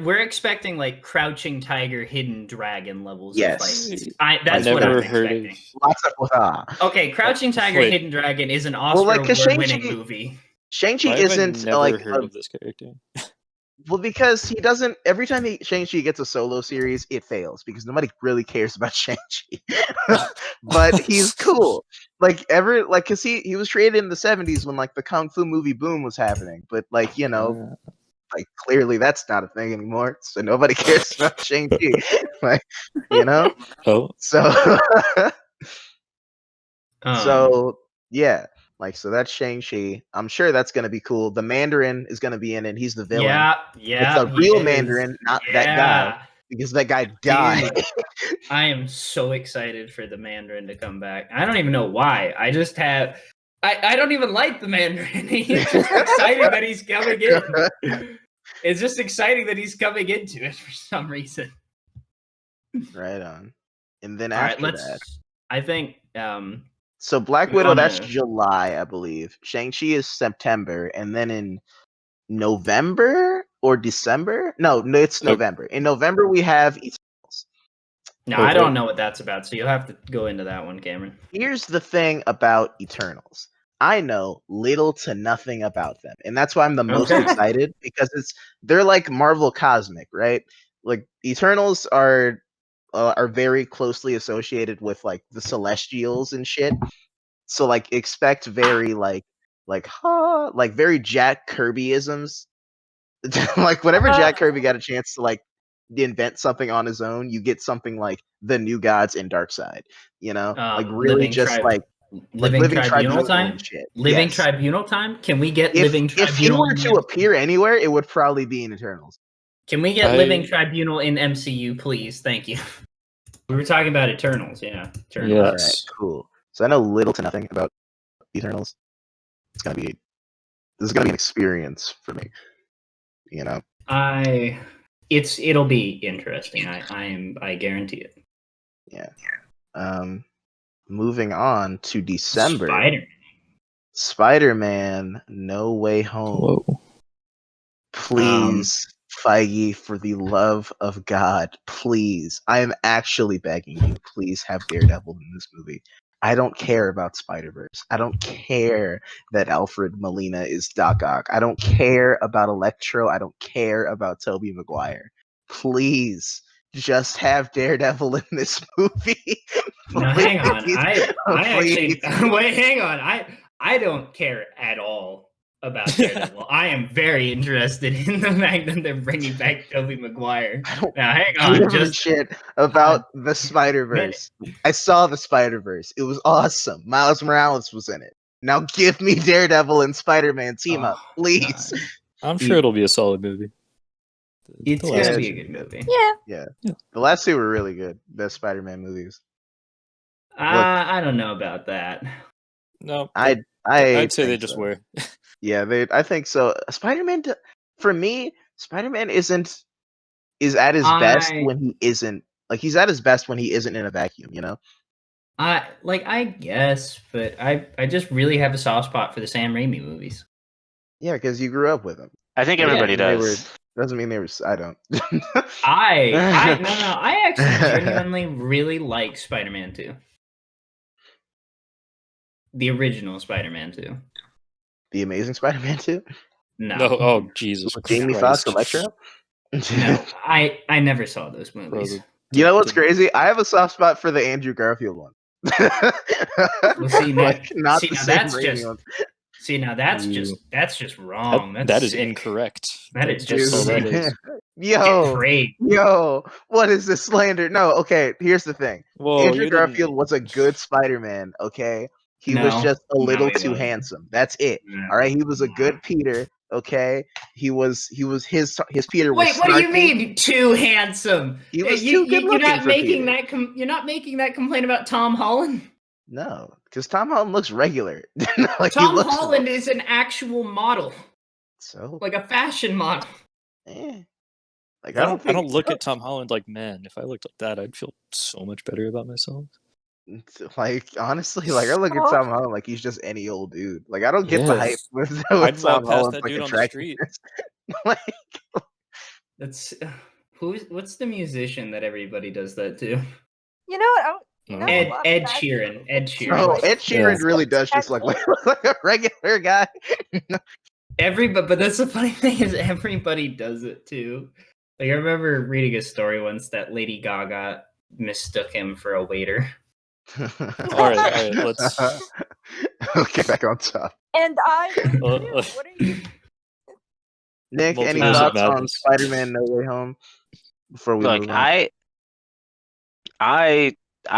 S5: We're expecting like Crouching Tiger, Hidden Dragon levels of
S1: Yes.
S5: fights. That's
S2: I
S5: what
S2: never
S5: I'm
S2: heard
S5: expecting.
S1: Lots of
S5: Okay, Crouching Tiger,
S2: Wait.
S5: Hidden Dragon is an
S1: Well, like, 'cause
S5: Oscar-award-winning
S1: Shang-Chi-
S5: movie.
S1: Shang-Chi
S2: Why have I
S1: isn't
S2: never
S1: like
S2: heard of this character?
S1: well, because he doesn't. Every time Shang-Chi gets a solo series, it fails because nobody really cares about Shang-Chi. But he's cool. Cause he was created in the 70s when like the Kung Fu movie boom was happening. But like, you know, like clearly that's not a thing anymore. So nobody cares about Shang-Chi. Like, you know?
S2: Oh,
S1: So
S5: Um,
S1: so yeah. Like, so that's Shang-Chi. I'm sure that's gonna be cool. The Mandarin is gonna be in it. He's the villain.
S5: yeah,
S1: It's a
S5: he
S1: real
S5: is.
S1: Mandarin, not that guy, because that guy died.
S5: Dude, I am so excited for the Mandarin to come back. I don't even know why. I just have. I don't even like the Mandarin. It's just exciting that he's coming in. It's just exciting that he's coming into it for some reason.
S1: Right on. And then
S5: All right,
S1: after that,
S5: I think.
S1: so Black
S5: we
S1: Widow,
S5: wanna-
S1: that's July, I believe. Shang-Chi is September, and then in November or December? No, it's
S2: Okay.
S1: November. In November we have Eternals.
S5: No,
S2: Okay.
S5: I don't know what that's about, so you'll have to go into that one, Cameron.
S1: Here's the thing about Eternals. I know little to nothing about them, and that's why I'm the most
S5: Okay.
S1: excited, because they're like Marvel Cosmic, right? Like Eternals are very closely associated with like the Celestials and shit. So like expect very like very Jack Kirby-isms. Like whenever Jack Kirby got a chance to like invent something on his own, you get something like the New Gods and Darkseid. You know, like really just like
S5: Living Tribunal time.
S1: and shit.
S5: Living
S1: Yes.
S5: Tribunal time. Can we get
S1: If
S5: Living
S1: if
S5: Tribunal?
S1: he were to appear anywhere, it would probably be in Eternals.
S5: Can we get
S2: I-
S5: Living Tribunal in MCU, please? Thank you. We were talking about Eternals, yeah. Eternals.
S2: Yeah.
S1: All right,
S2: Yes.
S1: cool. So I know little to nothing about Eternals. This is gonna be an experience for me. You know.
S5: It'll be interesting. I guarantee it.
S1: Yeah. Moving on to December. Spider-Man No Way Home.
S2: Whoa.
S1: Please, Feige, for the love of God, please. I am actually begging you, please have Daredevil in this movie. I don't care about Spider-Verse. I don't care that Alfred Molina is Doc Ock. I don't care about Electro. I don't care about Tobey Maguire. Please, just have Daredevil in this movie.
S5: Now, hang on.
S1: Please.
S5: I actually
S1: Please.
S5: wait. Hang on. I don't care at all about Daredevil. I am very interested in the fact that they're bringing back Tobey Maguire. Now, hang on.
S1: Give a
S5: Just
S1: shit about the Spider-Verse. I saw the Spider-Verse. It was awesome. Miles Morales was in it. Now give me Daredevil and Spider-Man team up, please.
S5: God.
S2: I'm sure it'll be a solid movie.
S5: It's
S2: the
S5: gonna
S2: last
S5: be a
S1: two.
S5: good movie.
S3: Yeah.
S1: The last two were really good. Best Spider-Man movies.
S5: I don't know about that.
S2: No,
S1: I'd
S2: I'd say they
S1: think
S2: just
S1: so.
S2: were.
S1: Yeah, I think so. Spider-Man, for me, Spider-Man is at his best
S5: I
S1: when he isn't like he's at his best when he isn't in a vacuum. You know?
S5: I guess, but I just really have a soft spot for the Sam Raimi movies.
S1: Yeah, because you grew up with him.
S4: I think
S5: Yeah.
S4: everybody
S1: They
S4: does.
S1: doesn't mean they were. I don't.
S5: I actually genuinely really like Spider-Man 2. The original Spider-Man 2.
S1: The Amazing Spider-Man 2?
S5: No.
S2: No, oh Jesus
S1: Jamie
S2: Christ.
S1: Foxx, Electro?
S5: No. I never saw those
S2: Bro,
S5: movies.
S1: You know what's
S2: the-
S1: crazy? I have a soft spot for the Andrew Garfield one.
S5: Well, see,
S1: like, not
S5: see,
S1: the
S5: now
S1: same
S5: that's
S1: Raimi
S5: just
S1: one.
S5: see now that's
S2: Ooh.
S5: just wrong. That's
S2: that is
S5: sick.
S2: incorrect.
S5: That is
S2: That's
S5: just
S2: all that
S1: Dude.
S2: is.
S1: Yo,
S5: Great.
S1: what is this slander? No, okay, here's the thing.
S2: Whoa,
S1: Andrew
S2: you didn't.
S1: Garfield was a good Spider-Man, okay? He was
S5: No.
S1: just a
S5: No,
S1: little
S5: he
S1: too
S5: wasn't.
S1: handsome. That's it.
S5: No.
S1: All right, he was a good Peter, okay? He was his Peter was
S5: Wait, what do you
S1: snarky.
S5: mean too handsome?
S1: He was too good
S5: You're
S1: looking
S5: not
S1: for
S5: making
S1: Peter.
S5: that you're not making that complaint about Tom Holland.
S1: No, because Tom Holland looks regular. Like he
S5: Tom
S1: looks
S5: Holland is an actual model,
S1: so.
S5: like a fashion model.
S1: Eh. Like
S2: I
S1: I
S2: don't.
S1: don't
S2: I
S1: think.
S2: don't look at Tom Holland like, man. If I looked like that, I'd feel so much better about myself.
S1: Like honestly, like I look at
S3: Oh.
S1: Tom Holland like he's just any old dude. Like I don't get the
S2: Yeah.
S1: hype with
S2: I'd
S1: Tom
S2: walk past
S1: Holland's
S2: that
S1: like
S2: dude on the
S1: attractiveness. Like
S5: That's what's the musician that everybody does that to?
S3: You know what? You know,
S2: Oh.
S3: a
S5: Ed
S3: lot of
S5: Ed
S3: fashion
S5: Sheeran. Ed
S3: people-
S5: Sheeran.
S1: oh, Ed Sheeran
S2: Yeah.
S1: really does just like like a regular guy.
S5: But that's the funny thing is everybody does it too. Like I remember reading a story once that Lady Gaga mistook him for a waiter.
S2: All right. Let's.
S1: Okay, back on top.
S3: And I would too.
S2: Uh,
S3: What are you?
S1: Nick, any
S2: Multiverse of
S1: thoughts on
S2: Madness.
S1: Spider-Man No Way Home before we
S4: Look,
S1: move on?
S4: I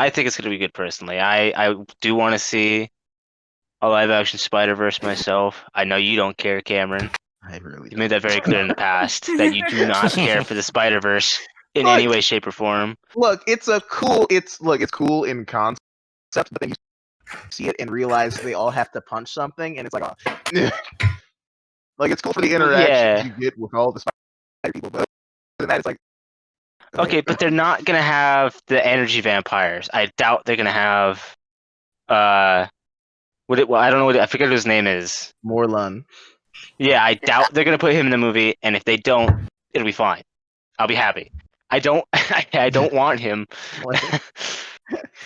S4: think it's gonna be good personally. I do want to see a live action Spider-Verse myself. I know you don't care, Cameron.
S1: I really
S4: You made that very clear in the past that you do not care for the Spider-Verse in
S1: Look.
S4: any way, shape, or form.
S1: Look, it's cool in concept, but then you see it and realize they all have to punch something, and it's like, oh. Like it's cool for the interactions
S4: Yeah.
S1: you get with all the Spider people, but other than that, it's like,
S4: Okay, but they're not gonna have the energy vampires. I doubt they're gonna have I don't know I forget what his name is.
S1: Morlun.
S4: Yeah, I doubt they're gonna put him in the movie, and if they don't, it'll be fine. I'll be happy. I don't I don't want him.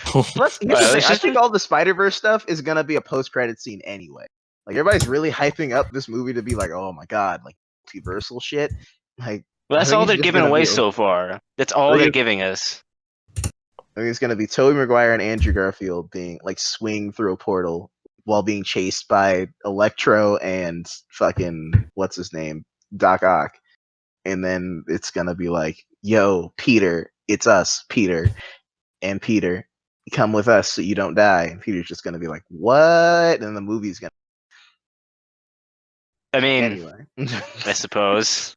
S1: Plus, here's the thing. I think all the Spider-Verse stuff is gonna be a post-credit scene anyway. Like everybody's really hyping up this movie to be like, oh my god, like multiversal shit. Like,
S4: Well, that's
S1: I think
S4: all
S1: it's
S4: they're
S1: just
S4: giving
S1: gonna
S4: away
S1: be
S4: so far. That's all
S1: Like,
S4: they're
S1: it's-
S4: giving us.
S1: I mean, it's gonna be Tobey Maguire and Andrew Garfield being like swing through a portal while being chased by Electro and fucking what's his name, Doc Ock, and then it's gonna be like, yo, Peter, it's us, Peter, and Peter, come with us so you don't die. And Peter's just gonna be like, what? And the movie's gonna
S4: I mean,
S1: anyway.
S4: I suppose.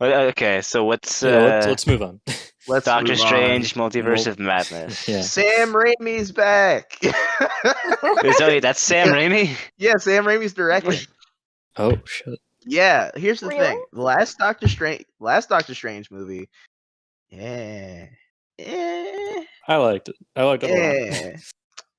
S4: Okay, so what's
S2: Yeah, let's move on.
S1: Let's
S4: Doctor
S1: move
S4: Strange,
S1: on.
S4: Multiverse of Madness?
S2: Yeah.
S1: Sam Raimi's back.
S4: Wait, that's Sam Raimi?
S1: Yeah, Sam Raimi's directing.
S2: Oh shit.
S1: Yeah, here's the
S3: Really?
S1: thing. The last Doctor Strange movie. Yeah.
S2: I liked it. I liked it a lot.
S1: Yeah.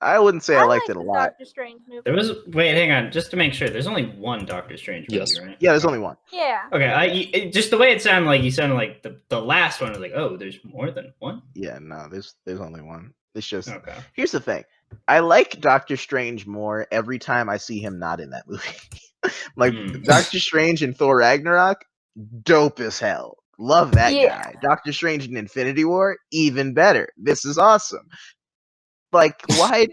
S1: I wouldn't say I liked it a
S3: the
S1: lot.
S3: Doctor Strange movie.
S5: There was hang on, just to make sure. There's only one Doctor Strange movie,
S2: Yes.
S5: right?
S1: Yeah, there's only one.
S3: Yeah.
S5: Okay, just the way it sounded like you sounded like the last one was like, oh, there's more than one.
S1: Yeah, no, there's only one. It's just
S5: Okay.
S1: here's the thing. I like Doctor Strange more every time I see him not in that movie. Like Doctor Strange and Thor Ragnarok, dope as hell. Love that guy. Doctor Strange in Infinity War, even better. This is awesome. Like, why?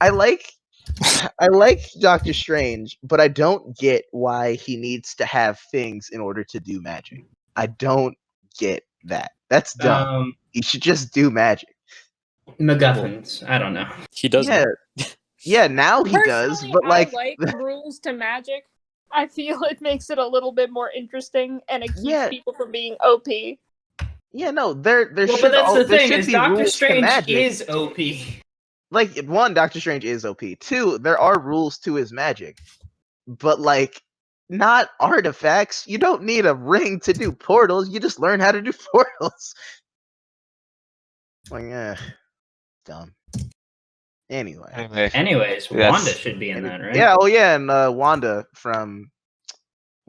S1: I like Doctor Strange, but I don't get why he needs to have things in order to do magic. I don't get that. That's dumb. He should just do magic.
S5: MacGuffins. I don't know.
S2: He does.
S1: Yeah, yeah. Now he does,
S3: Personally,
S1: but like,
S3: I like rules to magic. I feel it makes it a little bit more interesting, and it keeps
S1: Yeah.
S3: people from being OP.
S1: Yeah, no, there
S5: Well,
S1: should
S5: but that's the
S1: there
S5: thing
S1: should
S5: is
S1: be
S5: Doctor
S1: rules to
S5: Strange
S1: magic.
S5: is OP.
S1: Like, one, Doctor Strange is OP. Two, there are rules to his magic, but like, not artifacts. You don't need a ring to do portals. You just learn how to do portals. Like, dumb. Anyway,
S5: Anyways,
S4: That's-
S5: Wanda should be in that, right?
S1: yeah, oh yeah, and Wanda from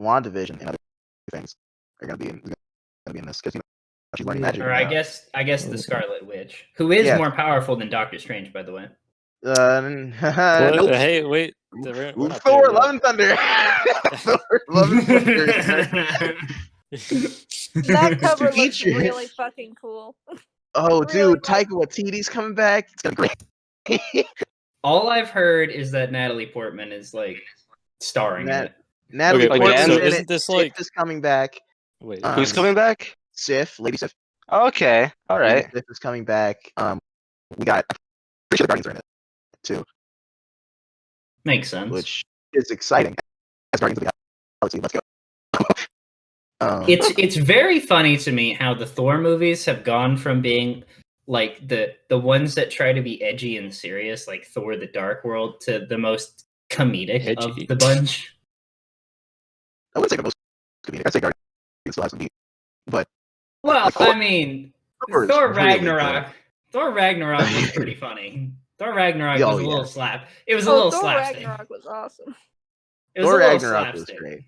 S1: WandaVision and other things are gonna be in this because she's learning magic.
S5: Or I guess the Scarlet Witch, who is
S1: Yeah.
S5: more powerful than Doctor Strange, by the way.
S2: What?
S1: Nope.
S2: Hey, wait. We're not
S1: Thor,
S2: there yet.
S1: Love and Thunder. Thor, Love and Thunder.
S3: That cover looks
S1: Feature.
S3: really fucking cool.
S1: Oh,
S3: Really
S1: dude,
S3: well.
S1: Taika Waititi's coming back. It's gonna be great.
S5: All I've heard is that Natalie Portman is like starring in it.
S1: Natalie
S2: Okay,
S1: Portman's
S4: so
S1: in
S2: isn't
S1: it.
S2: this
S1: Sif
S2: like-
S1: is coming back.
S2: Wait.
S4: Who's coming back?
S1: Sif, Lady Sif.
S4: Okay, all
S1: Lady
S4: right.
S1: Sif is coming back. We got. I'm pretty sure the Guardians are in it too,
S5: Makes sense.
S1: which is exciting. As Guardians of the Galaxy, let's go.
S5: It's very funny to me how the Thor movies have gone from being like the ones that try to be edgy and serious, like Thor: The Dark World, to the most comedic of
S2: Edgy.
S5: the bunch.
S1: I wouldn't say the most comedic. I'd say Guardians still has some heat, but
S5: Well, I mean,
S1: Thor is
S5: Thor
S1: really
S5: Ragnarok. Thor Ragnarok was pretty funny. Thor Ragnarok
S1: Oh,
S5: was a
S1: yeah.
S5: little slap. It was a little
S3: Thor
S5: slapstick.
S3: Ragnarok was awesome.
S5: It was
S1: Thor
S5: a little
S1: Ragnarok was
S5: slapstick.
S1: great.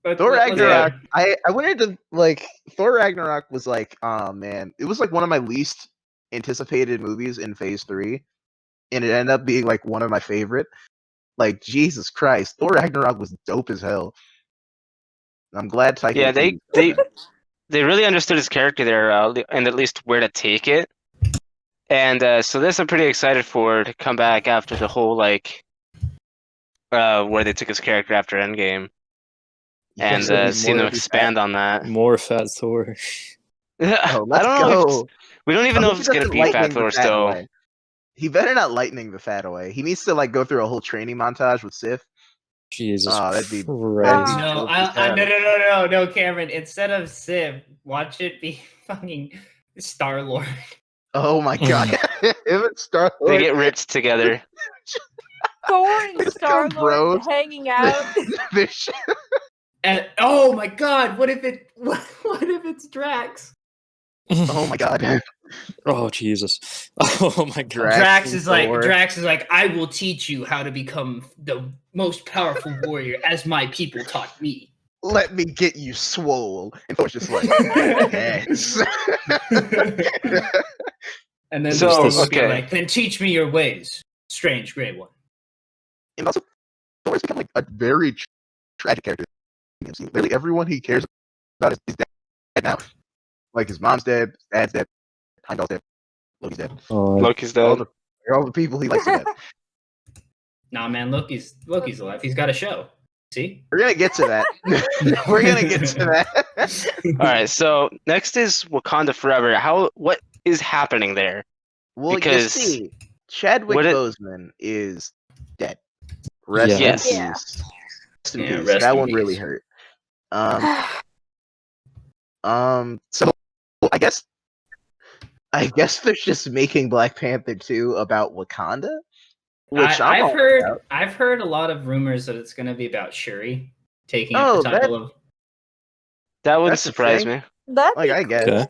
S5: But
S1: Thor
S5: let's-
S1: Ragnarok, I wanted to like Thor Ragnarok was like, oh man, it was like one of my least anticipated movies in Phase 3, and it ended up being like one of my favorite. Like Jesus Christ, Thor Ragnarok was dope as hell. I'm glad Taika.
S4: Yeah, they
S1: Waititi's
S4: they really understood his character there, and at least where to take it. And so this I'm pretty excited for to come back after the whole like where they took his character after Endgame, and
S1: Yes, it'll be
S4: seeing
S1: more
S4: them
S1: of his
S4: expand on that.
S2: More Fat Thor.
S1: Oh, let's
S4: I don't know.
S1: go.
S4: We don't even
S1: I
S4: know
S1: hope
S4: if
S1: he
S4: it's gonna
S1: doesn't
S4: be
S1: lightning
S4: Fat
S1: the
S4: Thor
S1: fat
S4: still.
S1: away. He better not lightning the fat away. He needs to like go through a whole training montage with Sif.
S2: Jesus
S1: Oh, that'd be-
S2: Christ.
S3: that'd
S5: No,
S1: Dope as
S5: no, Cameron. Instead of Civ, watch it be fucking Star Lord.
S1: Oh my god. Him and Star
S4: They get ripped together.
S3: Thor and
S1: Let's go,
S3: Star
S1: bros.
S3: Lord hanging out.
S5: And oh my god, what if it's Drax?
S1: Oh my god.
S2: Oh Jesus. Oh my God.
S1: Drax
S5: Drax
S1: and
S5: is like
S1: Thor.
S5: I will teach you how to become the most powerful warrior as my people taught me.
S1: Let me get you swole. And Thor's just like, yes.
S5: And then
S4: So,
S5: Thor will be
S4: okay.
S5: like, then teach me your ways, strange gray one.
S1: And also, Thor's become like a very tragic character. Literally everyone he cares about is dead now. Like his mom's dead, his dad's dead, Heimdall's dead, Loki's dead.
S4: Loki's
S1: All
S4: dead.
S1: the people he likes are dead.
S5: Nah, man, Loki's alive. He's got a show. See?
S1: We're gonna get to that. We're gonna get to that.
S4: All right. So next is Wakanda Forever. What is happening there?
S1: Well,
S4: Because-
S1: you see, Chadwick
S4: what it-
S1: Boseman is dead. Rest
S2: Yeah.
S1: in peace.
S3: Yeah.
S1: Rest in
S5: Yeah,
S1: peace.
S5: rest
S1: That
S5: in
S1: one really
S5: peace.
S1: hurt. So I guess they're just making Black Panther 2 about Wakanda, which I'm all about.
S5: I've heard a lot of rumors that it's going to be about Shuri taking
S1: Oh,
S5: up the title of.
S4: That wouldn't
S1: That's the
S4: surprise
S1: thing.
S4: me.
S3: That'd
S1: Like
S3: be
S1: I guess.
S2: Okay.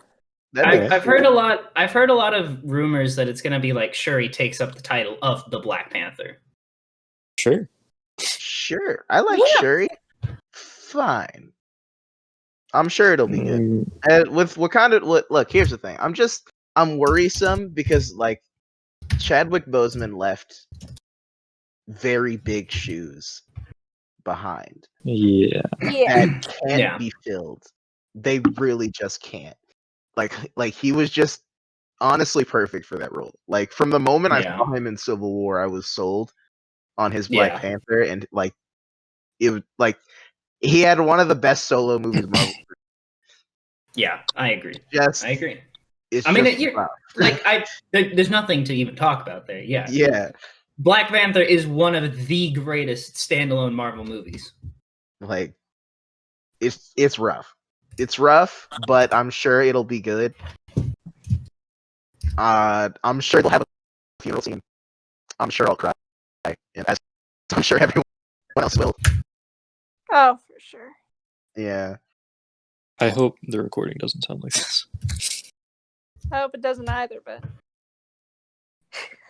S1: That'd be
S5: I've heard
S1: cool.
S5: a lot. I've heard a lot of rumors that it's going to be like Shuri takes up the title of the Black Panther.
S2: Sure.
S1: Sure, I like
S3: Yeah.
S1: Shuri. Fine. I'm sure it'll be good.
S2: Mm,
S1: With Wakanda, look, here's the thing. I'm worrisome because like Chadwick Boseman left very big shoes behind
S2: yeah.
S3: Yeah.
S1: that can't
S5: Yeah.
S1: be filled. They really just can't. Like he was just honestly perfect for that role. Like from the moment I
S5: Yeah.
S1: saw him in Civil War, I was sold on his Black
S5: Yeah.
S1: Panther, and like he had one of the best solo movies Marvel.
S5: Yeah, I agree.
S1: Just
S5: I agree.
S1: it's
S5: I mean,
S1: just,
S5: you're-
S1: wow.
S5: Like there's nothing to even talk about there. Yeah.
S1: Yeah.
S5: Black Panther is one of the greatest standalone Marvel movies.
S1: Like it's rough. It's rough, but I'm sure it'll be good. I'm sure they'll have a funeral scene. I'm sure I'll cry, and as I'm sure everyone else will.
S3: Oh, for sure.
S1: Yeah.
S2: I hope the recording doesn't sound like this.
S3: I hope it doesn't either, but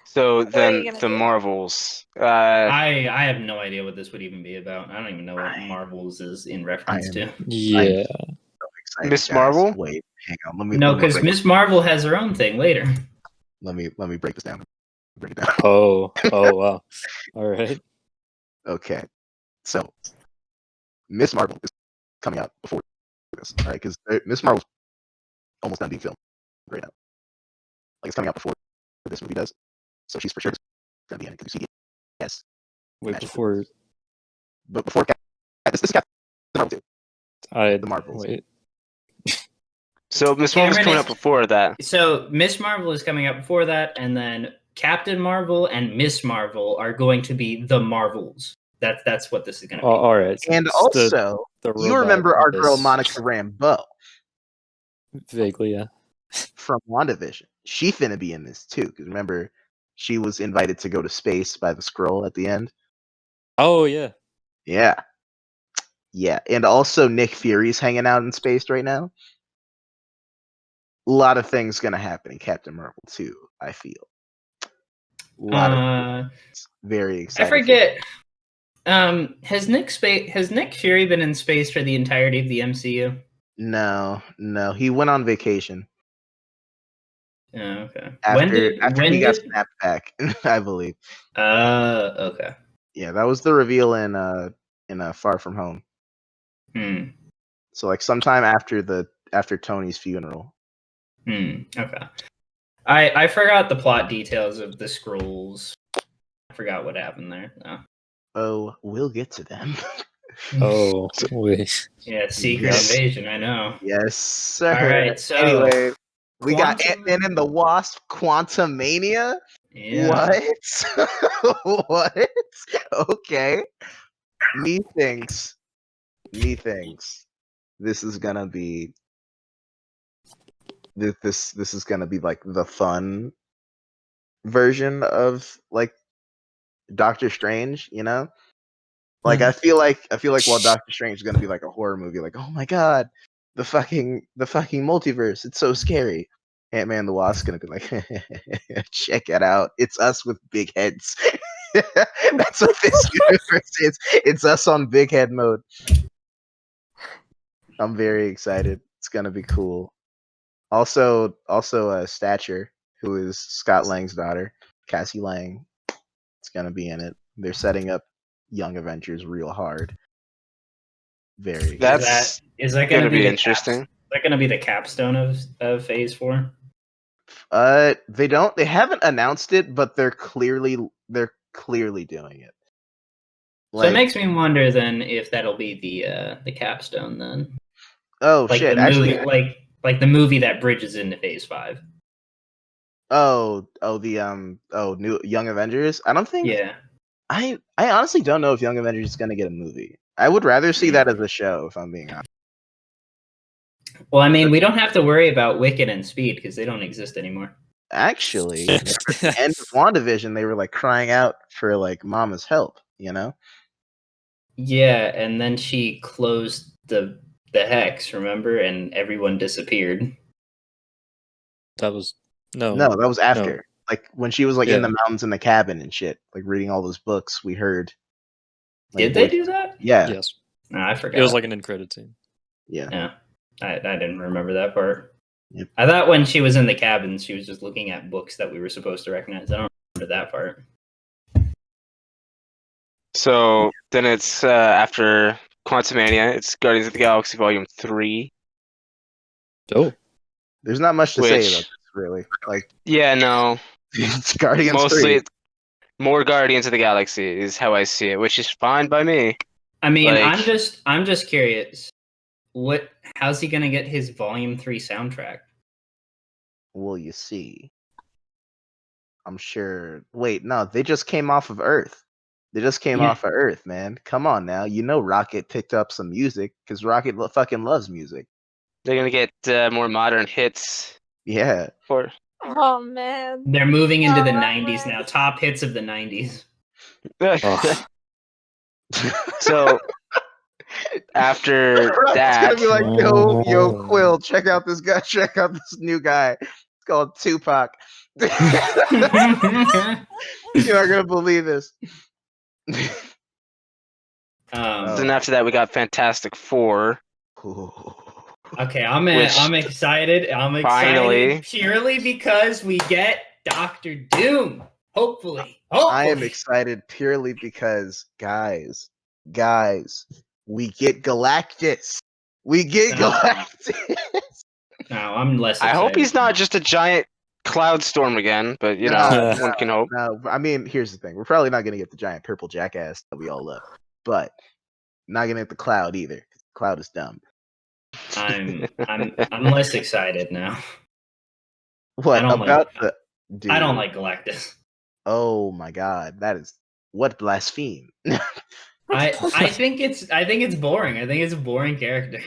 S4: So
S3: what are
S4: then
S3: you gonna
S4: the
S3: do?
S4: Marvels.
S5: I have no idea what this would even be about. I don't even know what Marvels is in reference
S1: am-
S5: to.
S2: Yeah.
S1: So excited,
S4: Miss
S1: guys.
S4: Marvel?
S1: Wait, hang on. Let me
S5: No,
S1: let me
S5: because
S1: break,
S5: Miss Marvel has her own thing later.
S1: let me break this down. Break it down.
S2: Oh wow. All right.
S1: Okay. So Miss Marvel is coming out before this, all right? Because Miss Marvel's almost done being filmed right now. Like it's coming out before this movie does. So she's for sure gonna be in it because you see yes.
S2: Wait,
S1: Magic.
S2: before
S1: But before this is Captain Marvel too.
S2: I
S1: The Marvels.
S2: wait.
S4: So Miss Marvel's
S5: Cameron
S4: coming
S5: is-
S4: up before that.
S5: So Miss Marvel is coming out before that, and then Captain Marvel and Miss Marvel are going to be the Marvels. That's what this is going to be.
S2: All right.
S1: And
S2: it's
S1: also,
S2: the
S1: you
S2: robot
S1: remember our
S2: Miss-
S1: girl Monica Rambeau
S2: vaguely, yeah.
S1: from WandaVision. She finna be in this too. Because remember, she was invited to go to space by the scroll at the end.
S2: Oh yeah.
S1: Yeah. Yeah. And also Nick Fury's hanging out in space right now. A lot of things gonna happen in Captain Marvel too, I feel. A lot of things. Very
S5: I
S1: excited.
S5: forget. Has Nick Fury been in space for the entirety of the MCU?
S1: No. He went on vacation
S5: Oh, okay.
S1: after he got
S5: did?
S1: snapped back, I believe.
S5: Okay.
S1: Yeah, that was the reveal in Far From Home. So like sometime after Tony's funeral.
S5: Okay. I forgot the plot details of the scrolls. I forgot what happened there. No.
S1: Oh, we'll get to them.
S2: Oh wait.
S5: Yeah, secret
S1: Yes.
S5: invasion. I know.
S1: Yes, sir.
S5: All right. So
S1: Anyway, we got
S5: Quantum-
S1: Ant-Man and the Wasp, Quantumania.
S5: Yeah.
S1: What? What? Okay. Methinks this is gonna be this is gonna be like the fun version of like Doctor Strange, you know? Like I feel like while Doctor Strange is gonna be like a horror movie, like, oh my god, the fucking multiverse, it's so scary. Ant-Man and the Wasp gonna be like, check it out. It's us with big heads. That's what this universe is. It's us on big head mode. I'm very excited. It's gonna be cool. Also, Stature, who is Scott Lang's daughter, Cassie Lang, it's gonna be in it. They're setting up Young Avengers real hard. Very.
S4: That's
S5: is that
S4: gonna
S5: going to
S4: be
S5: the
S4: interesting.
S5: Is that going to be the capstone of Phase 4?
S1: They haven't announced it, but they're clearly doing it.
S5: So it makes me wonder then if that'll be the capstone then.
S1: Oh
S5: Like
S1: shit!
S5: the
S1: Actually,
S5: movie, like the movie that bridges into Phase 5.
S1: New Young Avengers. I don't think.
S5: Yeah.
S1: I honestly don't know if Young Avengers is gonna get a movie. I would rather see that as a show, if I'm being honest.
S5: Well, I mean, we don't have to worry about Wicked and Speed because they don't exist anymore.
S1: Actually, at the end of WandaVision, they were like crying out for like Mama's help. You know?
S5: Yeah, and then she closed the hex, remember, and everyone disappeared.
S2: That was no.
S1: No, that was after. Like when she was like in
S2: Yeah.
S1: the mountains in the cabin and shit, like reading all those books. We heard. like,
S5: Did they
S1: voices.
S5: do that?
S1: Yeah.
S2: Yes.
S5: No, I forgot.
S2: It was like an end credit scene.
S1: Yeah.
S5: Yeah, I didn't remember that part.
S1: Yep.
S5: I thought when she was in the cabin, she was just looking at books that we were supposed to recognize. I don't remember that part.
S4: So then it's after Quantumania, it's Guardians of the Galaxy Volume 3.
S2: Oh.
S1: There's not much to say
S4: Which-
S1: about this, really. Like
S4: Yeah, no.
S1: it's Guardians
S4: Mostly
S1: 3.
S4: it's more Guardians of the Galaxy is how I see it, which is fine by me.
S5: I mean,
S4: Like-
S5: I'm just curious. How's he gonna get his Volume 3 soundtrack?
S1: Well, you see. I'm sure. Wait, no, they just came off of Earth. They just came
S5: Yeah.
S1: off of Earth, man. Come on now. You know Rocket picked up some music because Rocket fucking loves music.
S4: They're gonna get more modern hits
S1: Yeah.
S4: for.
S3: Oh man.
S5: They're moving into the
S3: Oh,
S5: 90s now. Top hits of the 90s.
S2: Oh.
S1: So
S4: So after
S1: Rocket's
S4: that,
S1: gonna be like, yo, Quill, check out this guy, check out this new guy. It's called Tupac. You're not gonna believe this.
S4: then after that we got Fantastic Four.
S5: Okay, I'm excited. I'm excited
S4: Finally.
S5: purely because we get Doctor Doom. Hopefully.
S1: I am excited purely because, guys, we get Galactus. We get
S5: No.
S1: Galactus.
S5: No, I'm less
S4: I
S5: excited.
S4: hope he's not just a giant cloud storm again, but you know,
S1: No,
S4: one can hope.
S1: No, I mean, here's the thing: we're probably not gonna get the giant purple jackass that we all love, but not gonna get the Cloud either. 'Cause the Cloud is dumb.
S5: I'm less excited now.
S1: What
S5: don't
S1: about
S5: like-
S1: the? Dude,
S5: I don't like Galactus.
S1: Oh my god, that is what blaspheme!
S5: I think it's boring. I think it's a boring character.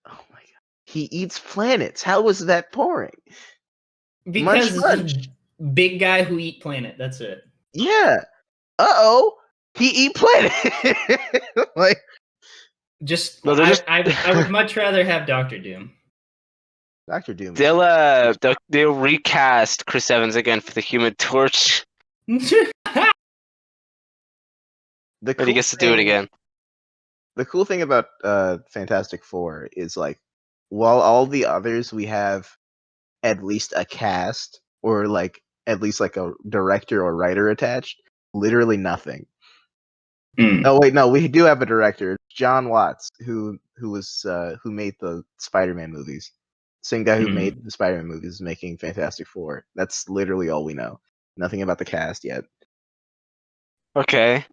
S1: Oh my god, he eats planets. How was that boring?
S5: Because
S1: Munch.
S5: it's just big guy who eat planet. That's it.
S1: Yeah. He eat planet. Like,
S5: Just
S4: No, they're just-
S5: I would much rather have Doctor Doom.
S1: Doctor Doom.
S4: They'll recast Chris Evans again for the Human Torch, but he gets to do it again.
S1: The cool thing about Fantastic Four is, like, while all the others we have at least a cast or like at least like a director or writer attached, literally nothing. Oh wait, no, we do have a director, John Watts, who made the Spider-Man movies. Same guy who made the Spider-Man movies is making Fantastic Four. That's literally all we know. Nothing about the cast yet.
S4: Okay.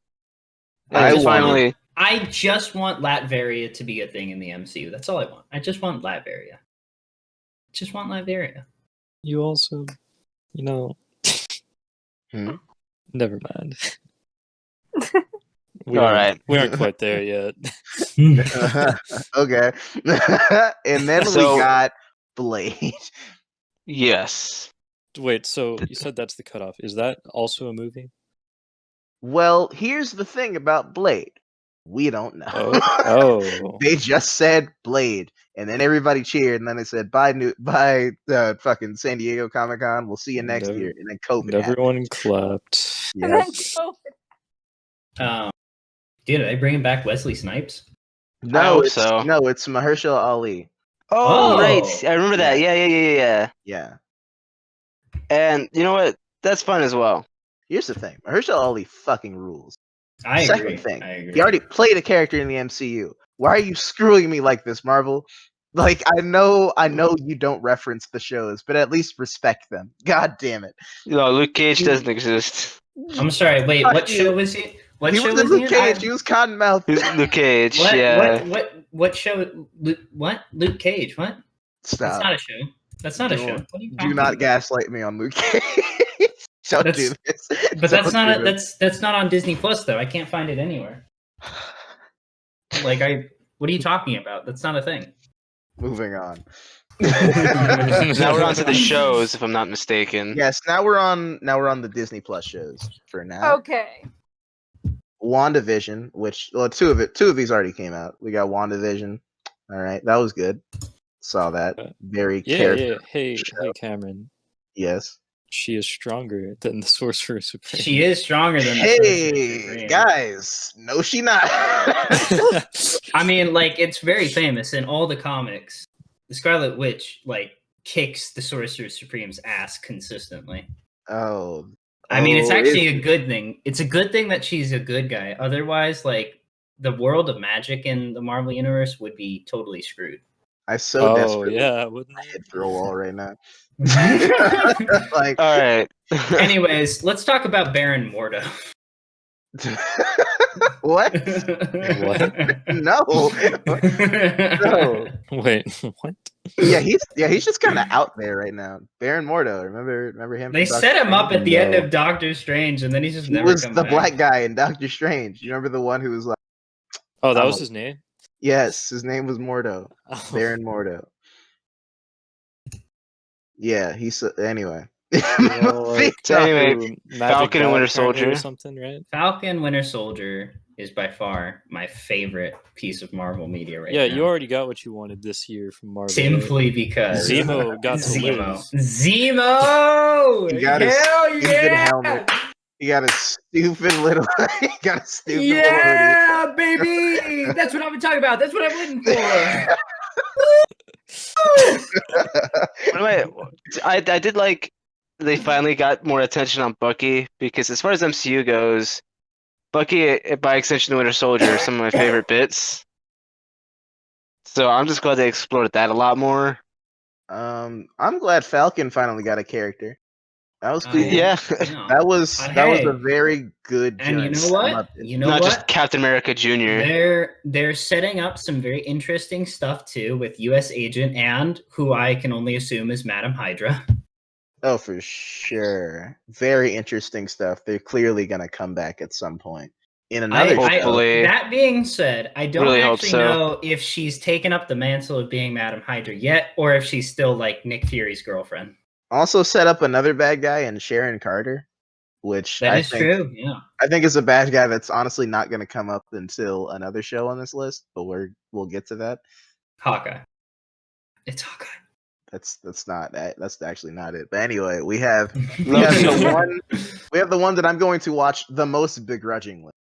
S1: I
S5: I just want Latveria to be a thing in the MCU. That's all I want. I just want Latveria. Just want Latveria.
S2: You also, you know. Never mind. We aren't quite there yet.
S1: Okay. And then we got Blade.
S4: Yes.
S2: Wait, so you said that's the cutoff. Is that also a movie?
S1: Well, here's the thing about Blade. We don't know.
S2: Oh.
S1: They just said Blade, and then everybody cheered, and then they said bye fucking San Diego Comic-Con. We'll see you next year. And then COVID
S2: Everyone clapped.
S1: Yes.
S5: Dude, are they bringing back Wesley Snipes?
S1: No, it's Mahershala Ali.
S4: Oh, right. I remember that. Yeah.
S1: Yeah.
S4: And you know what? That's fun as well.
S1: Here's the thing. Mahershala Ali fucking rules.
S5: Second
S1: thing,
S5: I agree.
S1: he already played a character in the MCU. Why are you screwing me like this, Marvel? Like, I know you don't reference the shows, but at least respect them. God damn it.
S4: No, Luke Cage doesn't exist.
S5: I'm sorry. Wait, what show was he? What
S1: he
S5: show
S1: was in
S5: was
S1: Luke Cage. He was Cottonmouth.
S4: He's Luke Cage.
S5: What?
S4: Yeah.
S5: What show? Luke Cage. What?
S1: Stop.
S5: That's not a show. That's not a show. What are you
S1: Do
S5: talking
S1: not
S5: about?
S1: gaslight me on Luke Cage. Don't do this.
S5: But that's not on Disney Plus though. I can't find it anywhere. What are you talking about? That's not a thing.
S1: Moving on.
S4: Now we're on to the shows, if I'm not mistaken.
S1: Yes, now we're on the Disney Plus shows for now.
S3: Okay.
S1: WandaVision, which two of these already came out. We got WandaVision. All right, that was good. Saw that. Very
S2: Yeah. Hey, Cameron.
S1: Yes.
S2: She is stronger than the Sorcerer Supreme.
S5: She is stronger than the
S1: Hey,
S5: Sorcerer Supreme.
S1: guys. No, she not.
S5: I mean, like, it's very famous in all the comics. The Scarlet Witch, like, kicks the Sorcerer Supreme's ass consistently.
S1: Oh.
S5: I mean, it's actually a good thing. It's a good thing that she's a good guy. Otherwise, like, the world of magic in the Marvel Universe would be totally screwed.
S1: I so desperately
S2: wouldn't
S1: hit for a wall right now.
S4: All right.
S5: Anyways, let's talk about Baron Mordo.
S1: What?
S2: What?
S1: No. No.
S2: Wait, what?
S1: Yeah, he's just kind of out there right now. Baron Mordo, remember him?
S5: They
S1: from
S5: set
S1: Doctor
S5: him up
S1: Strange?
S5: at the end
S2: No.
S5: of Doctor Strange, and then he's just
S1: He
S5: never
S1: was
S5: come
S1: the
S5: back.
S1: black guy in Doctor Strange. You remember the one who was like,
S2: Oh, that
S1: I'm
S2: was
S1: a-
S2: his name?
S1: yes, his name was Mordo,
S2: Oh.
S1: Baron Mordo. Yeah, he's anyway.
S2: Well, like,
S4: So anyway,
S2: through Magic
S4: Falcon and
S2: Dad,
S4: Winter
S2: apparently, or
S4: Soldier.
S2: something, right?
S5: Falcon Winter Soldier is by far my favorite piece of Marvel media right now.
S2: Yeah, you already got what you wanted this year from Marvel.
S5: Simply because
S2: Zemo got to
S5: Zemo.
S2: lose.
S5: Zemo!
S1: He got a
S5: Hell
S1: stupid
S5: yeah!
S1: helmet. He got a stupid little. He got a stupid
S5: Yeah, baby! That's what I've been talking about. That's what I'm waiting for.
S4: I did like they finally got more attention on Bucky because as far as MCU goes, Bucky by extension the Winter Soldier are some of my favorite bits. So I'm just glad they explored that a lot more.
S1: I'm glad Falcon finally got a character. That was cool.
S4: Yeah.
S1: That was
S5: Hey,
S1: a very good
S5: and you
S1: joint.
S5: know
S1: I
S5: what?
S1: loved it.
S5: You know
S4: Not
S5: what?
S4: just Captain America Jr.
S5: They're setting up some very interesting stuff too with U.S. Agent and who I can only assume is Madam Hydra.
S1: Oh, for sure. Very interesting stuff. They're clearly gonna come back at some point in another show.
S4: Hopefully.
S5: That being said, I don't
S4: Really hope
S5: actually
S4: so.
S5: know if she's taken up the mantle of being Madam Hydra yet, or if she's still like Nick Fury's girlfriend.
S1: Also set up another bad guy in Sharon Carter, which
S5: That
S1: I
S5: is
S1: think
S5: true. Yeah.
S1: I think is a bad guy that's honestly not gonna come up until another show on this list, but we'll get to that.
S5: Hawkeye. It's Hawkeye.
S1: That's actually not it. But anyway, we have
S4: Loki.
S1: the one that I'm going to watch the most begrudgingly.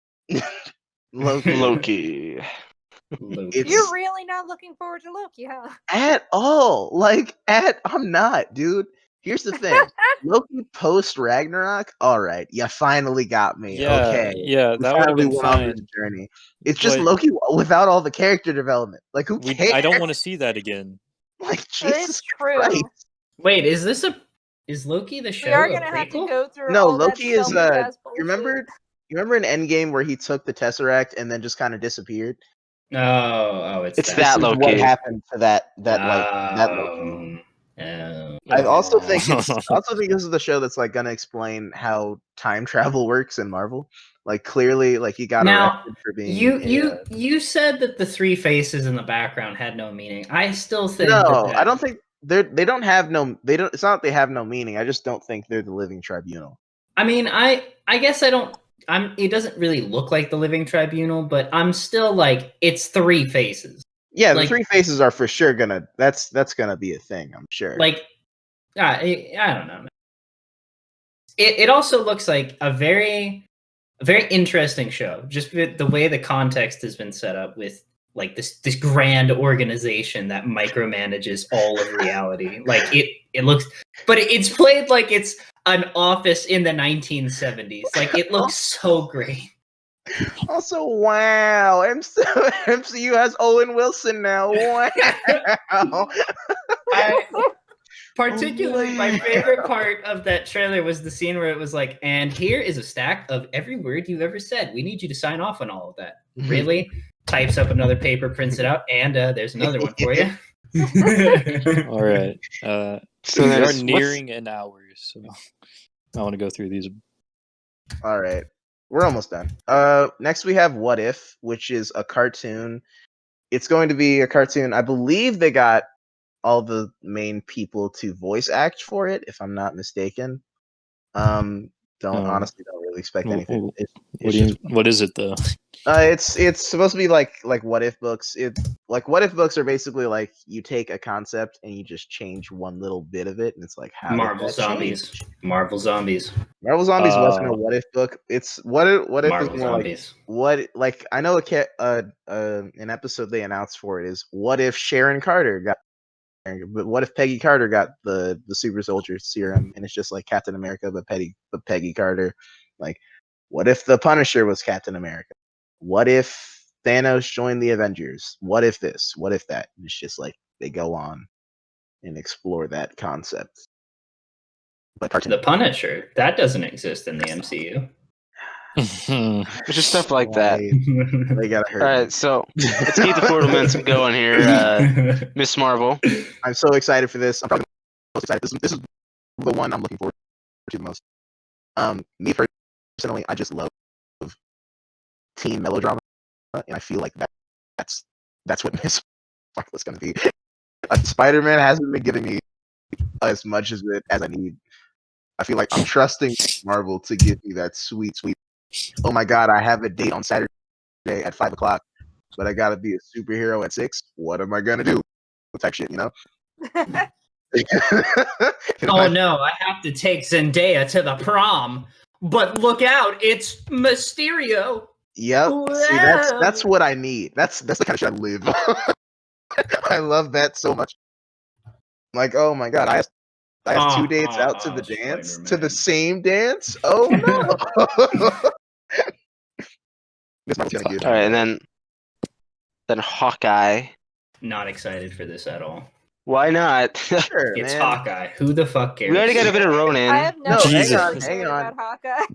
S1: Loki.
S4: Loki.
S5: Loki.
S1: It's-
S3: You're really not looking forward to Loki, huh?
S1: At all. I'm not, dude. Here's the thing. Loki post Ragnarok, alright, you finally got me.
S2: Yeah,
S1: okay.
S2: yeah,
S1: We
S2: that would have
S1: finally
S2: been
S1: went on
S2: fine.
S1: this journey. It's just
S2: But
S1: Loki without all the character development. Like who cares?
S2: I don't want to see that again.
S1: Like
S3: That
S1: Jesus
S3: is true.
S1: Christ.
S5: Wait, is Loki the show?
S3: We are
S5: a
S3: gonna have to
S5: prequel?
S3: go through
S1: No,
S3: all
S1: Loki
S3: that
S1: is
S3: selfish-ass
S1: you remember in Endgame where he took the Tesseract and then just kind of disappeared?
S5: Oh, it's
S4: It's
S5: that.
S4: that
S1: This is what
S4: Loki.
S1: happened to that Loki.
S5: Oh.
S1: I also think this is the show that's like gonna explain how time travel works in Marvel. Like clearly, like he got
S5: Now,
S1: arrested for being
S5: you said that the three faces in the background had no meaning. I still think
S1: No,
S5: that
S1: I don't think they don't have no they don't it's not that they have no meaning. I just don't think they're the living tribunal.
S5: I mean, I guess I don't. It doesn't really look like the Living Tribunal, but I'm still like, it's three faces.
S1: Yeah, the
S5: Like-
S1: three faces are for sure gonna that's gonna be a thing, I'm sure.
S5: Like, I don't know. It also looks like a very interesting show. Just with the way the context has been set up with like this grand organization that micromanages all of reality. Like it looks, but it's played like it's an office in the 1970s. Like it looks so great.
S1: Also, wow, MCU has Owen Wilson now. Wow.
S5: Particularly, my favorite part of that trailer was the scene where it was like, and here is a stack of every word you've ever said. We need you to sign off on all of that. Really? Types up another paper, prints it out, and there's another one for you.
S2: All right.
S4: So
S2: We are
S4: there's
S2: nearing an hour, so I want to go through these.
S1: All right. We're almost done. Next we have What If, which is a cartoon. It's going to be a cartoon. I believe they got all the main people to voice act for it, if I'm not mistaken. Honestly don't really expect anything.
S2: What is it though?
S1: It's supposed to be like What If books. What If books are basically like you take a concept and you just change one little bit of it, and it's like how did
S5: Marvel
S1: that
S5: Zombies.
S1: change?
S5: Marvel Zombies.
S1: Marvel Zombies wasn't a What If book. It's what if
S5: Marvel
S1: is more like
S5: Zombies.
S1: what like I know an episode they announced for it is what if Sharon Carter got, but what if Peggy Carter got the super soldier serum, and it's just like Captain America but Peggy Carter. Like what if the Punisher was Captain America? What if Thanos joined the Avengers? What if this? What if that? And it's just like they go on and explore that concept. But cartoon.
S5: The Punisher. That doesn't exist in the MCU.
S4: Just stuff like that.
S1: They gotta hurt
S4: All
S1: me.
S4: right, so let's keep the forward momentum going here, Miss Marvel.
S1: I'm so excited for this. I'm probably most excited. This is the one I'm looking forward to the most. Me personally, I just love teen melodrama, and I feel like that's what Miss Marvel is going to be. Spider-Man hasn't been giving me as much as I need. I feel like I'm trusting Marvel to give me that sweet. Oh my God, I have a date on Saturday at 5:00, but I gotta be a superhero at 6. What am I gonna do? Type shit, you know.
S5: Oh no, I have to take Zendaya to the prom. But look out, it's Mysterio.
S1: Yep.
S5: Wow.
S1: See, that's what I need. That's the kind of shit I live. I love that so much. Like, oh my God, I have 2 dates out to the dance,
S5: Spider-Man.
S1: to the same dance. Oh no. This Marvel's gonna get
S4: All right, and then Hawkeye.
S5: Not excited for this at all.
S4: Why not?
S1: sure,
S5: It's
S1: man.
S5: Hawkeye. Who the fuck cares?
S4: We already got a bit of Ronin.
S3: I have no
S1: No,
S2: Jesus.
S1: hang on.
S3: about Hawkeye.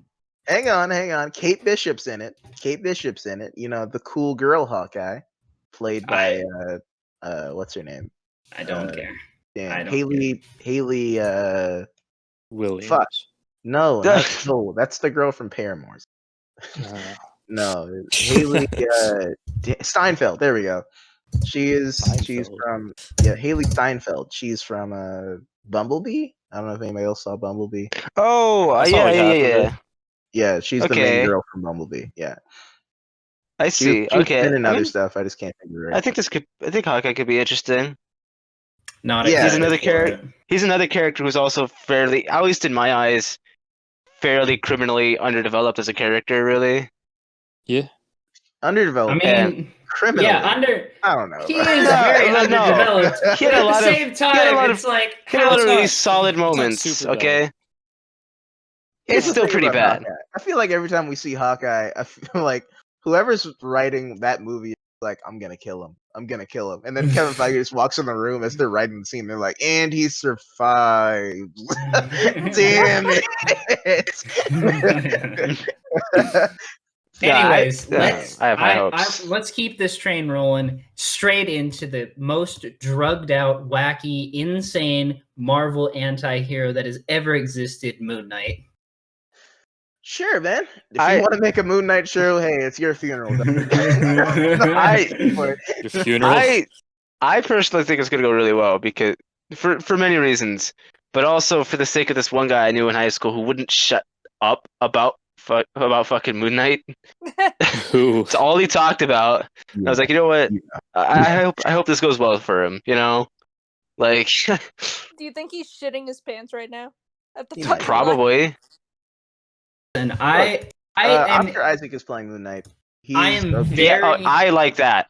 S1: Hang on. Kate Bishop's in it. You know, the cool girl Hawkeye, played by what's her name?
S5: I don't care.
S1: Damn,
S5: I don't
S1: Haley.
S2: Williams.
S1: Fuck. No, that's the girl from Paramore. No, Haley Steinfeld. There we go. She's from Haley Steinfeld. She's from Bumblebee. I don't know if anybody else saw Bumblebee.
S4: Oh,
S2: I saw like half of
S4: yeah.
S2: it.
S1: Yeah, she's the
S4: Okay.
S1: main girl from Bumblebee. Yeah,
S4: I see.
S1: she's
S4: Okay.
S1: been in other stuff. I just can't think of it right.
S4: I think Hawkeye could be interesting.
S5: Not
S1: Yeah.
S5: excited.
S4: He's another
S5: for
S4: character.
S5: it.
S4: He's another character who's also fairly, at least in my eyes, fairly criminally underdeveloped as a character. Really.
S2: Yeah.
S1: Underdeveloped.
S5: I mean,
S1: criminally.
S5: I
S1: don't know.
S5: He is very
S4: No.
S5: underdeveloped.
S4: He had
S5: But
S4: a
S5: at
S4: lot
S5: the
S4: of-
S5: same
S4: he had a
S5: time,
S4: lot of-
S5: it's like
S4: He had a lot of
S2: It's
S4: really
S2: not-
S4: solid
S2: it's not
S4: moments.
S2: super
S4: Okay.
S1: Here's
S4: It's
S1: the
S4: still
S1: thing
S4: pretty
S1: about
S4: bad.
S1: Hawkeye. I feel like every time we see Hawkeye, I feel like whoever's writing that movie is like, I'm gonna kill him. And then Kevin Feige just walks in the room as they're writing the scene. They're like, and he survived. Damn it.
S5: Anyways,
S4: I have high hopes.
S5: let's keep this train rolling straight into the most drugged out, wacky, insane Marvel anti-hero that has ever existed, Moon Knight.
S1: Sure, man. If you want to make a Moon Knight show, hey, it's your funeral.
S2: Your funeral.
S4: I personally think it's gonna go really well because for many reasons, but also for the sake of this one guy I knew in high school who wouldn't shut up about fucking Moon Knight.
S2: Who?
S4: It's all he talked about. I was like, you know what? I hope this goes well for him. You know, like
S3: Do you think he's shitting his pants right now? At the
S1: He
S3: fucking
S4: probably.
S5: And I am
S1: Oscar Isaac is playing Moon Knight.
S5: I am
S1: a-
S5: very
S4: I like that.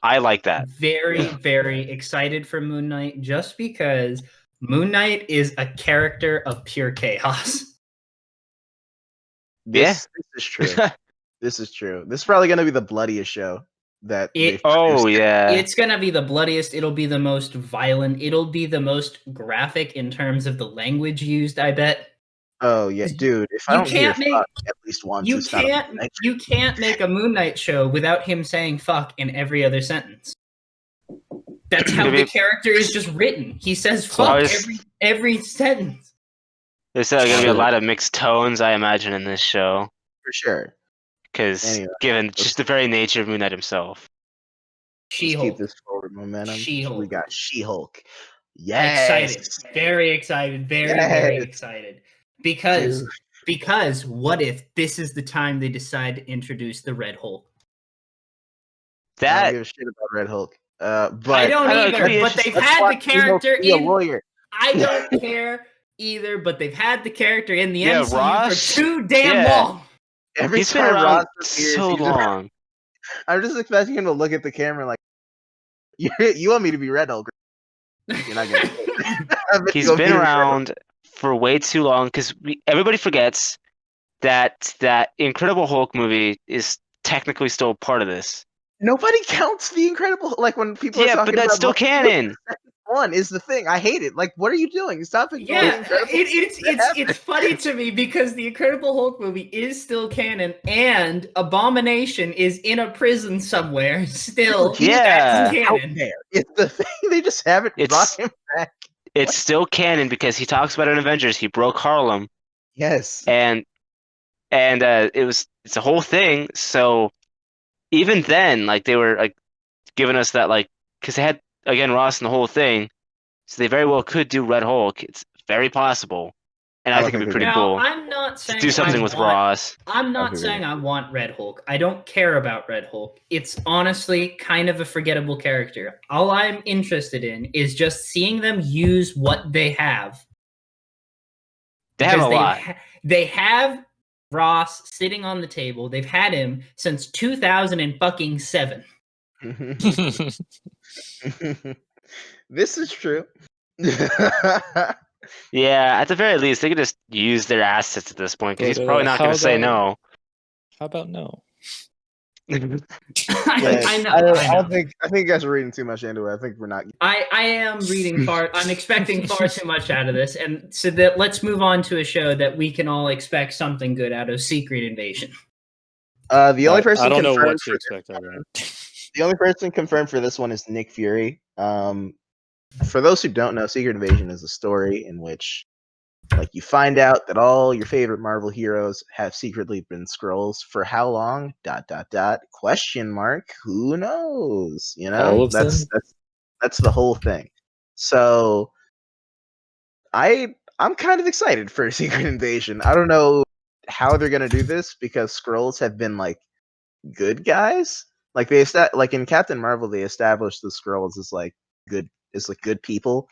S5: very, very excited for Moon Knight just because Moon Knight is a character of pure chaos.
S1: This is true. This is true. This is probably going to be the bloodiest show that they've
S4: Oh
S1: produced.
S4: yeah.
S5: It's gonna be the bloodiest, it'll be the most violent, it'll be the most graphic in terms of the language used, I bet.
S1: Oh yeah, dude. If I
S5: You
S1: don't hear
S5: can't make-
S1: fuck at least once, it's not a Moon Knight.
S5: You can't make a Moon Knight show without him saying fuck in every other sentence. That's how the character is just written. He says fuck every sentence.
S4: There's gonna be a lot of mixed tones, I imagine, in this show.
S1: For sure.
S4: Because
S1: Anyway,
S4: given just the very nature of Moon Knight himself.
S1: Let's keep
S5: She-Hulk.
S1: this forward momentum.
S5: She-Hulk.
S1: We got She-Hulk. Yes.
S5: Excited. Very excited. Very,
S1: Yes.
S5: very excited. Because
S1: Dude.
S5: Because what if this is the time they decide to introduce the Red Hulk?
S1: I don't
S4: That
S1: give a shit about Red Hulk. But
S5: I don't
S4: I don't
S5: either,
S4: agree.
S5: but they've
S1: let's
S5: had the
S1: watch She-Hulk
S5: character
S1: be a
S5: in.
S1: lawyer.
S5: I don't care either, but they've had the character in the
S4: Yeah,
S5: MCU
S4: Ross?
S5: for too damn
S4: Yeah.
S5: long.
S1: Every
S4: he's been
S1: time
S4: around
S1: Ross appears,
S4: so
S1: he's just-
S4: long.
S1: I'm just expecting him to look at the camera like, you want me to be Red Hulk? You're not gonna.
S4: He's been around for way too long because everybody forgets that Incredible Hulk movie is technically still part of this.
S1: Nobody counts the Incredible. Like when people are
S4: Yeah,
S1: talking
S4: but that's
S1: about
S4: still canon.
S1: one is the thing. I hate it. Like, what are you doing? Stop ignoring
S5: Yeah,
S1: Incredible
S5: it's funny to me because the Incredible Hulk movie is still canon, and Abomination is in a prison somewhere still.
S4: Yeah.
S5: That's
S1: out
S5: canon.
S1: there. It's the thing. They just haven't brought him back.
S4: It's still canon because he talks about it in Avengers. He broke Harlem,
S1: Yes.
S4: and it's a whole thing. So even then, like they were like giving us that like because they had again Ross in the whole thing, so they very well could do Red Hulk. It's very possible, and I think it'd be pretty
S5: Now,
S4: cool
S5: I'm not
S4: to
S5: saying
S4: do something with Ross.
S5: I'm not saying I want Red Hulk. I don't care about Red Hulk. It's honestly kind of a forgettable character. All I'm interested in is just seeing them use what they have.
S4: They have a
S5: Because
S4: lot.
S5: They have Ross sitting on the table. They've had him since 2007.
S1: This is true.
S4: Yeah, at the very least, they could just use their assets at this point because he's probably not going to say no.
S2: How about no?
S5: I know.
S1: I think you guys are reading too much into it. I think we're not.
S5: I am reading far. I'm expecting far too much out of this, and so that let's move on to a show that we can all expect something good out of: Secret Invasion.
S1: The only person
S2: I don't know
S1: confirmed
S2: what to
S1: for
S2: expect out of that.
S1: the only person confirmed for this one is Nick Fury. For those who don't know, Secret Invasion is a story in which, like, you find out that all your favorite Marvel heroes have secretly been Skrulls for how long? ... Question mark. Who knows? You know,
S2: All of them?
S1: that's the whole thing. So, I'm kind of excited for Secret Invasion. I don't know how they're gonna do this because Skrulls have been like good guys. Like like in Captain Marvel, they established the Skrulls as like good people,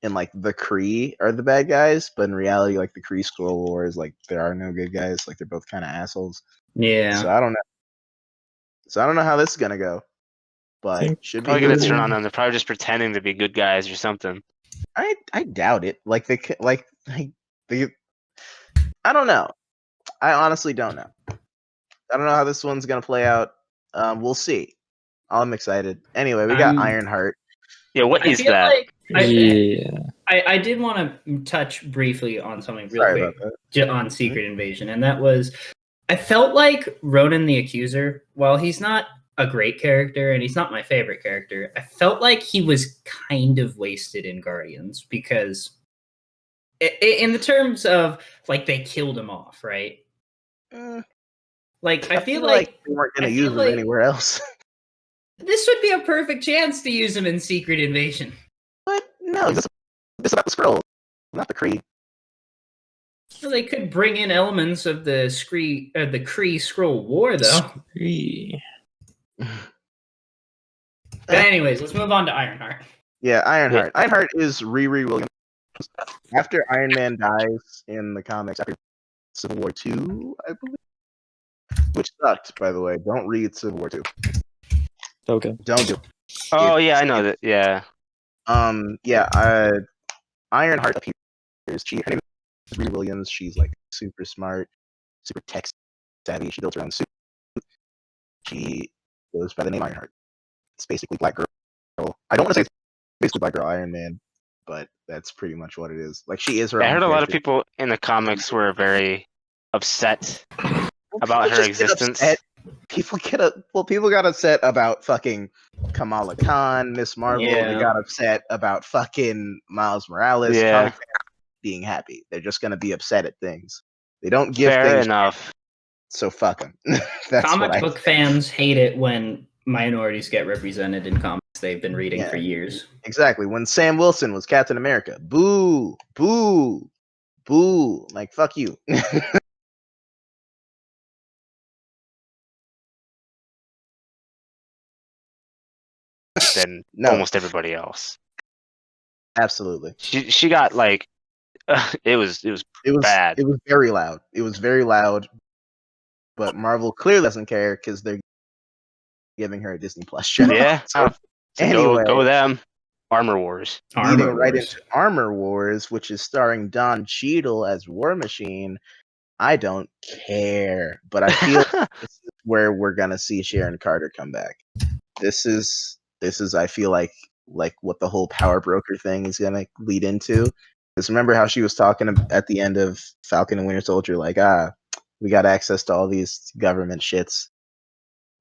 S1: and like the Kree are the bad guys. But in reality, like the Kree Skrull War is like there are no good guys. Like they're both kind of assholes.
S5: Yeah.
S1: So I don't know. So I don't know how this is gonna go, but
S2: Think
S1: should be
S4: Probably going to
S1: cool.
S4: turn on them. They're probably just pretending to be good guys or something.
S1: I doubt it. Like they I don't know. I honestly don't know. I don't know how this one's gonna play out. We'll see. I'm excited. Anyway, we got Ironheart.
S4: Yeah, what
S5: I
S4: is
S5: feel
S4: that?
S5: like
S2: Yeah.
S5: I did want to touch briefly on something real
S1: Sorry
S5: quick
S1: about that.
S5: on Secret Invasion, and that was I felt like Ronan the Accuser, while he's not a great character and he's not my favorite character, I felt like he was kind of wasted in Guardians because in the terms of like they killed him off, right? Like I feel like
S1: they weren't gonna
S5: I
S1: use
S5: feel
S1: them
S5: like-
S1: anywhere else.
S5: this would be a perfect chance to use him in Secret Invasion.
S1: But no, this is about the Skrull, not the Kree.
S5: Well, they could bring in elements of the Kree Skrull War, though.
S2: Scree.
S5: But anyways, let's move on to Ironheart.
S1: Yeah, Ironheart. Ironheart is Riri Williams. After Iron Man dies in the comics, after Civil War 2, I believe. Which sucked, by the way. Don't read Civil War 2.
S2: Okay.
S1: Don't do it.
S4: Oh, yeah, I know that. Yeah.
S1: Ironheart appears. Her name is Riri Williams. She's like super smart, super tech savvy. She built her own suit. She goes by the name Ironheart. It's basically Black Girl. I don't want to say it's basically Black Girl Iron Man, but that's pretty much what it is. Like she is her.
S4: I
S1: own
S4: heard a lot of
S1: character.
S4: people in the comics were very upset about her
S1: just get
S4: existence.
S1: upset. People got upset about fucking Kamala Khan, Miss Marvel.
S5: Yeah.
S1: They got upset about fucking Miles Morales.
S4: Yeah.
S1: Comic fans being happy. They're just gonna be upset at things. They don't give
S4: Fair
S1: things.
S4: enough.
S1: So fuck them. That's
S5: Comic
S1: what I
S5: book
S1: think.
S5: fans hate it when minorities get represented in comics they've been reading for years.
S1: Exactly. When Sam Wilson was Captain America, boo, boo, boo. Like fuck you.
S4: Than
S1: No.
S4: almost everybody else.
S1: Absolutely.
S4: She got like it was bad.
S1: It was very loud. It was very loud. But Marvel clearly doesn't care because they're giving her a Disney Plus channel.
S4: Yeah.
S1: So,
S4: So
S1: anyway,
S4: go them. Armor Wars.
S1: leading right into Armor Wars, which is starring Don Cheadle as War Machine. I don't care, but I feel this is where we're gonna see Sharon Carter come back. This is I feel like like what the whole power broker thing is gonna lead into. Because remember how she was talking at the end of Falcon and Winter Soldier, like, we got access to all these government shits.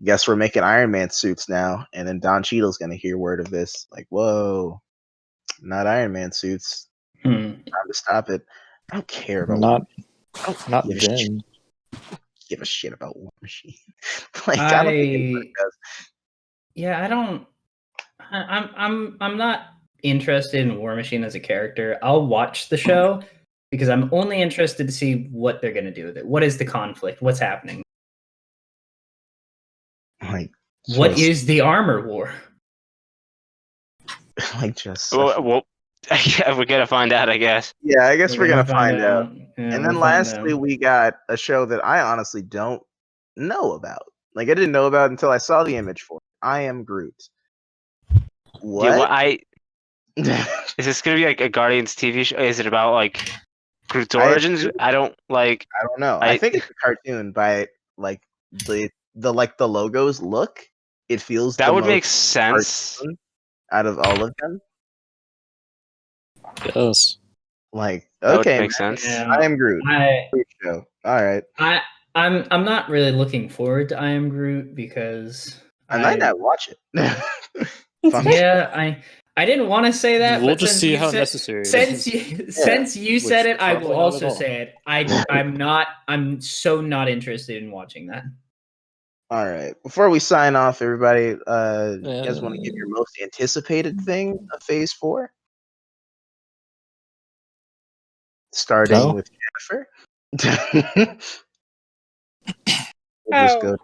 S1: Guess we're making Iron Man suits now. And then Don Cheadle's gonna hear word of this, like, whoa, not Iron Man suits. Time to stop it. I don't care about
S2: Not
S1: give a shit.
S2: then.
S1: Give a shit about War Machine. Like I don't think anybody does.
S5: Yeah, I don't. I'm not interested in War Machine as a character. I'll watch the show because I'm only interested to see what they're gonna do with it. What is the conflict? What's happening?
S1: Like
S5: what is the armor war?
S1: Like just
S4: well, we're gonna find out, I guess.
S1: Yeah, I guess we're gonna find out.
S5: Yeah,
S1: and then lastly, we got a show that I honestly don't know about. Like I didn't know about until I saw the image for it. I Am Groot. What?
S4: Yeah, well, is this gonna be like a Guardians TV show? Is it about like Groot's origins? I don't
S1: know. I think it's a cartoon by like the logos look. It feels
S4: that
S1: the
S4: would
S1: most
S4: make sense
S1: out of all of them.
S2: Yes.
S1: Like
S4: that
S1: okay,
S4: makes sense.
S5: Yeah,
S1: I Am Groot. Groot show. All right.
S5: I'm not really looking forward to I Am Groot because
S1: I might not watch it.
S5: Yeah, I didn't want to say that.
S2: We'll
S5: but
S2: just
S5: since
S2: see
S5: you
S2: how
S5: said,
S2: necessary.
S5: Since you said it, I will
S2: probably not
S5: also
S2: at all.
S5: say it. I'm so not interested in watching that.
S1: All right. Before we sign off, everybody, you guys want to give your most anticipated thing of Phase 4? Starting with Jennifer. We'll just go.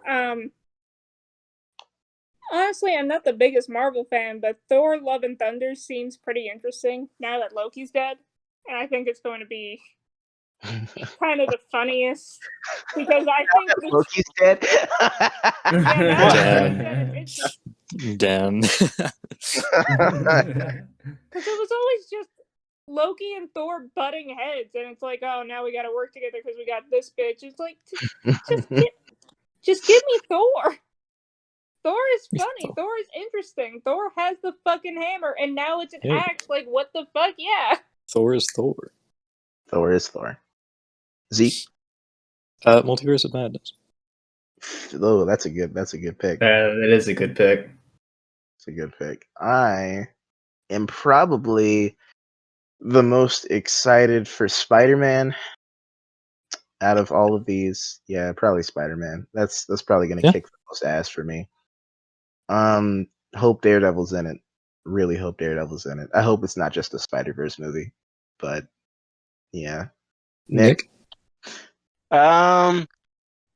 S3: Honestly, I'm not the biggest Marvel fan, but Thor: Love and Thunder seems pretty interesting now that Loki's dead, and I think it's going to be kind of the funniest because I think
S1: Loki's dead.
S2: Damn.
S3: Because it was always just Loki and Thor butting heads, and it's like, oh, now we got to work together because we got this bitch. It's like, just give me Thor. Thor is funny. Thor is interesting. Thor has the fucking hammer, and now it's an axe. Like, what the fuck? Yeah.
S2: Thor is Thor.
S1: Thor is Thor. Zeke?
S2: Multiverse of Madness.
S1: Oh, that's a good pick.
S5: That is a good pick.
S1: It's a good pick. I am probably the most excited for Spider-Man out of all of these. Yeah, probably Spider-Man. That's probably gonna kick the most ass for me. Hope Daredevil's in it. Really hope Daredevil's in it. I hope it's not just a Spider-Verse movie, but yeah. Nick?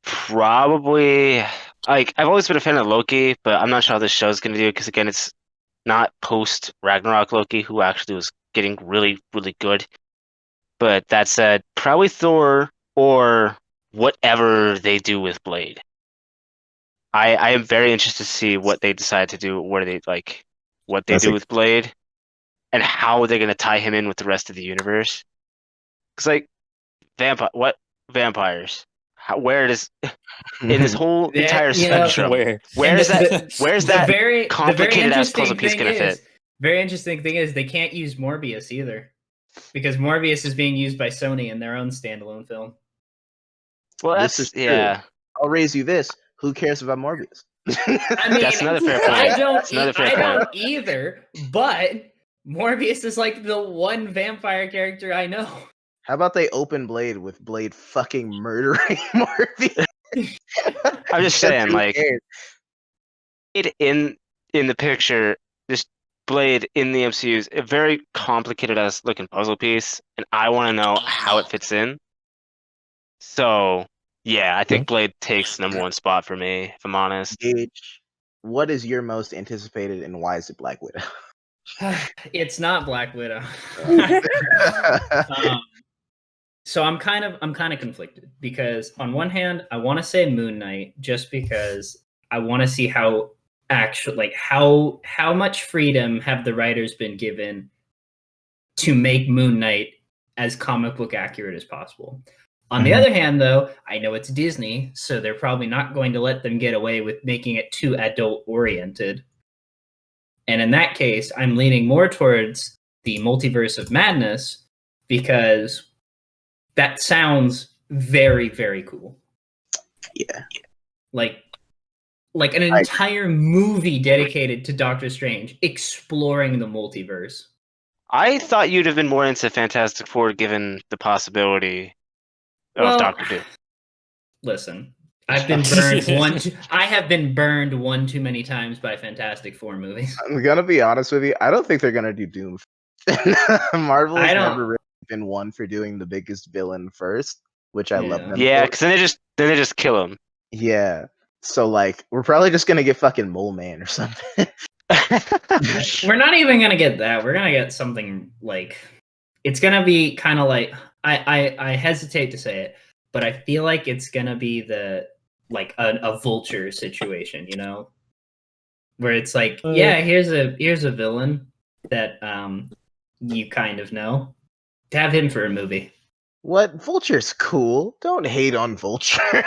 S4: Probably like I've always been a fan of Loki, but I'm not sure how this show's gonna do because again, it's not post Ragnarok Loki, who actually was getting really, really good. But that said, probably Thor or whatever they do with Blade. I am very interested to see what they decide to do, what do with Blade, and how they're gonna tie him in with the rest of the universe. Because like vampires? Where does in this whole entire spectrum? Where's that
S5: very
S4: complicated ass puzzle piece gonna fit?
S5: Very interesting thing is they can't use Morbius either, because Morbius is being used by Sony in their own standalone film.
S4: Well, that's
S1: I'll raise you this. Who cares about Morbius?
S5: I mean,
S4: that's another fair point.
S5: I don't either, but Morbius is like the one vampire character I know.
S1: How about they open Blade with Blade fucking murdering Morbius?
S4: I'm just saying, like, it in the picture, this Blade in the MCU is a very complicated ass looking puzzle piece, and I want to know how it fits in. So, yeah, I think Blade takes the #1 spot for me, if I'm honest.
S1: Gage, what is your most anticipated, and why is it Black Widow?
S5: It's not Black Widow. So I'm kind of conflicted because on one hand I want to say Moon Knight just because I want to see how much freedom have the writers been given to make Moon Knight as comic book accurate as possible. On the other hand, though, I know it's Disney, so they're probably not going to let them get away with making it too adult oriented. And in that case, I'm leaning more towards the Multiverse of Madness because that sounds very, very cool.
S1: Yeah.
S5: Like an entire movie dedicated to Doctor Strange exploring the multiverse.
S4: I thought you'd have been more into Fantastic Four given the possibility of Doctor Doom.
S5: Listen, I've been burned I have been burned one too many times by Fantastic Four movies.
S1: I'm gonna be honest with you. I don't think they're gonna do Doom. Marvel has never really been one for doing the biggest villain first, which I love them.
S4: Yeah, because then they just kill him.
S1: Yeah. So like, we're probably just gonna get fucking Mole Man or something.
S5: We're not even gonna get that. We're gonna get something like it's gonna be kind of like I hesitate to say it, but I feel like it's gonna be the like a Vulture situation, you know, where it's like, yeah, here's a villain that you kind of know. To have him for a movie.
S1: What? Vulture's cool. Don't hate on Vulture.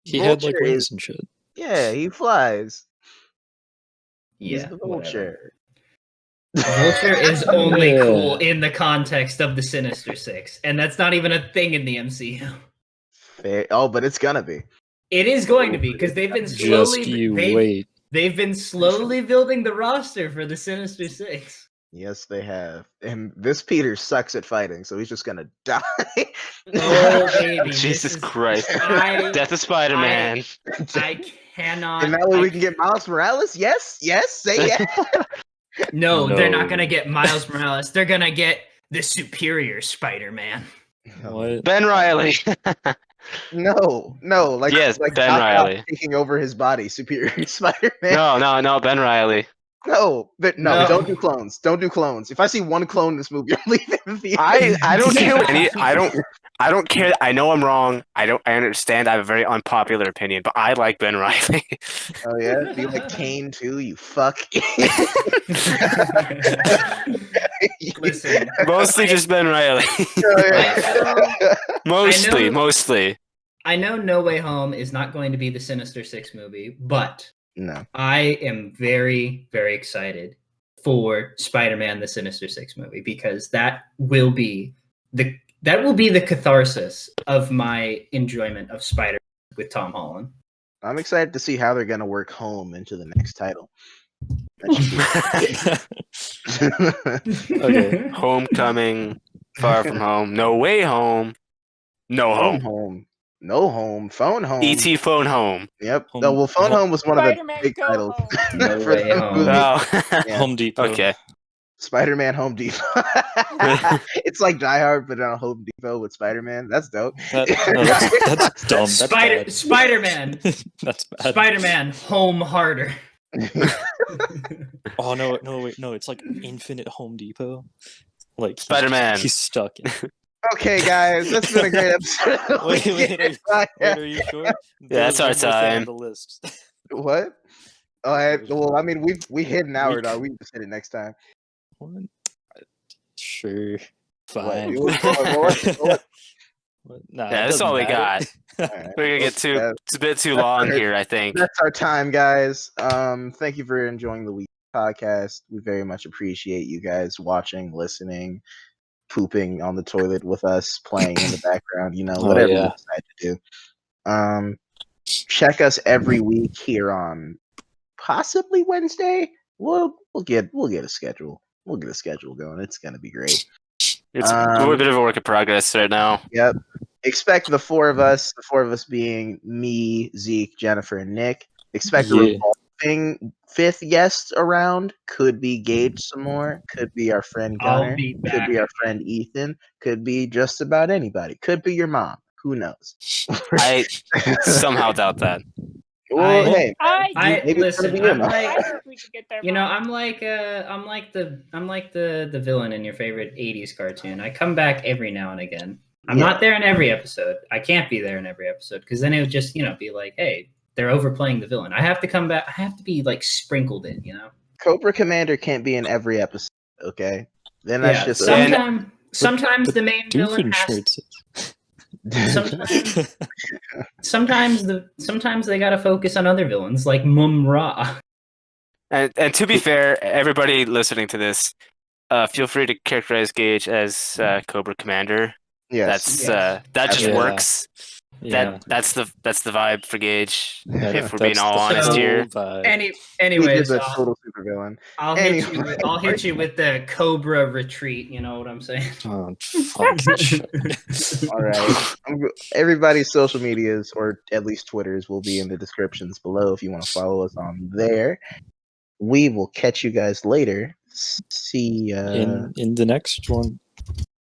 S2: He had like wings and shit.
S1: Yeah, he flies.
S5: Yeah,
S1: He's the Vulture.
S5: Vulture is only cool in the context of the Sinister Six, and that's not even a thing in the MCU.
S1: Fair. Oh, but it's gonna be.
S5: It is going to be because they've been they've been slowly building the roster for the Sinister Six.
S1: Yes, they have. And this Peter sucks at fighting, so he's just gonna die.
S5: Oh, baby.
S4: Jesus Christ. Death of Spider-Man.
S5: I cannot.
S1: And that way we can get Miles Morales? Yes? Yes? Say yes?
S5: No, they're not going to get Miles Morales. They're going to get the superior Spider-Man.
S2: What?
S4: Ben Reilly.
S1: No. Like,
S4: yes,
S1: like
S4: Ben
S1: Doc
S4: Reilly.
S1: Ock taking over his body, superior Spider-Man.
S4: No, Ben Reilly.
S1: No, don't do clones. Don't do clones. If I see one clone in this movie, I'm leaving the theater.
S4: I don't care any. I don't care. I know I'm wrong. I understand. I have a very unpopular opinion, but I like Ben Reilly.
S1: Oh yeah, do you like Kane too? You fuck.
S5: Listen,
S4: mostly just Ben Reilly. Mostly.
S5: I know No Way Home is not going to be the Sinister Six movie, but
S1: no,
S5: I am very, very excited for Spider-Man: The Sinister Six movie because that will be the catharsis of my enjoyment of Spider-Man with Tom Holland.
S1: I'm excited to see how they're gonna work home into the next title.
S2: Okay.
S4: Homecoming, Far From Home, No Way Home, No Home.
S1: No Home, Phone Home.
S4: E.T. Phone Home.
S1: Yep. Phone Home was one of the big titles.
S5: No Way Home.
S1: Yeah.
S2: Home Depot.
S4: Okay.
S1: Spider-Man Home Depot. It's like Die Hard, but on Home Depot with Spider-Man. That's dope.
S2: That's dumb.
S5: Spider-Man.
S2: That's bad.
S5: Spider-Man Home Harder.
S2: Oh no! Wait, no! It's like Infinite Home Depot. Like
S4: Spider-Man.
S2: He's stuck.
S1: Okay, guys, that's been a great episode.
S2: Wait, are you sure?
S4: Yeah, that's our time.
S2: On the list.
S1: What? Well, I mean, we hit an hour, dog. We can just hit it next time.
S2: What? Sure. Fine.
S1: What?
S2: Nah,
S4: yeah, that's all we got.
S1: Right.
S4: We're gonna get it's a bit too long here, I think.
S1: That's our time, guys. Thank you for enjoying the week podcast. We very much appreciate you guys watching, listening, pooping on the toilet with us, playing in the background, whatever you decide to do. Check us every week here on possibly Wednesday. We'll get a schedule. We'll get a schedule going. It's gonna be great.
S4: It's a bit of a work in progress right now.
S1: Yep. Expect the four of us being me, Zeke, Jennifer, and Nick. Expect a revolving fifth guest around. Could be Gage some more. Could be our friend Gunnar. Could be our friend Ethan. Could be just about anybody. Could be your mom. Who knows?
S4: I somehow doubt that.
S1: Well, hey,
S5: maybe listen,
S1: it's gonna be
S5: I'm like the villain in your favorite 80s cartoon. I come back every now and again. I'm not there in every episode. I can't be there in every episode because then it would just, be like, hey, they're overplaying the villain. I have to come back. I have to be like sprinkled in,
S1: Cobra Commander can't be in every episode, okay? Then that's just
S5: sometimes the main villain has sometimes they gotta focus on other villains like Mum Ra.
S4: And to be fair, everybody listening to this, feel free to characterize Gage as Cobra Commander.
S1: Yes.
S4: That just
S2: Yeah.
S4: works.
S2: Yeah.
S4: That's the vibe for Gage. If we're being
S2: That's
S4: all
S2: the
S4: honest
S5: whole
S4: here.
S2: vibe.
S5: Anyways,
S1: He's a total supervillain.
S5: I'll hit you with the Cobra retreat. You know what I'm saying?
S2: Oh, fucking shit.
S1: All right. Everybody's social medias, or at least Twitters, will be in the descriptions below if you want to follow us on there. We will catch you guys later. See ya.
S2: In the next one.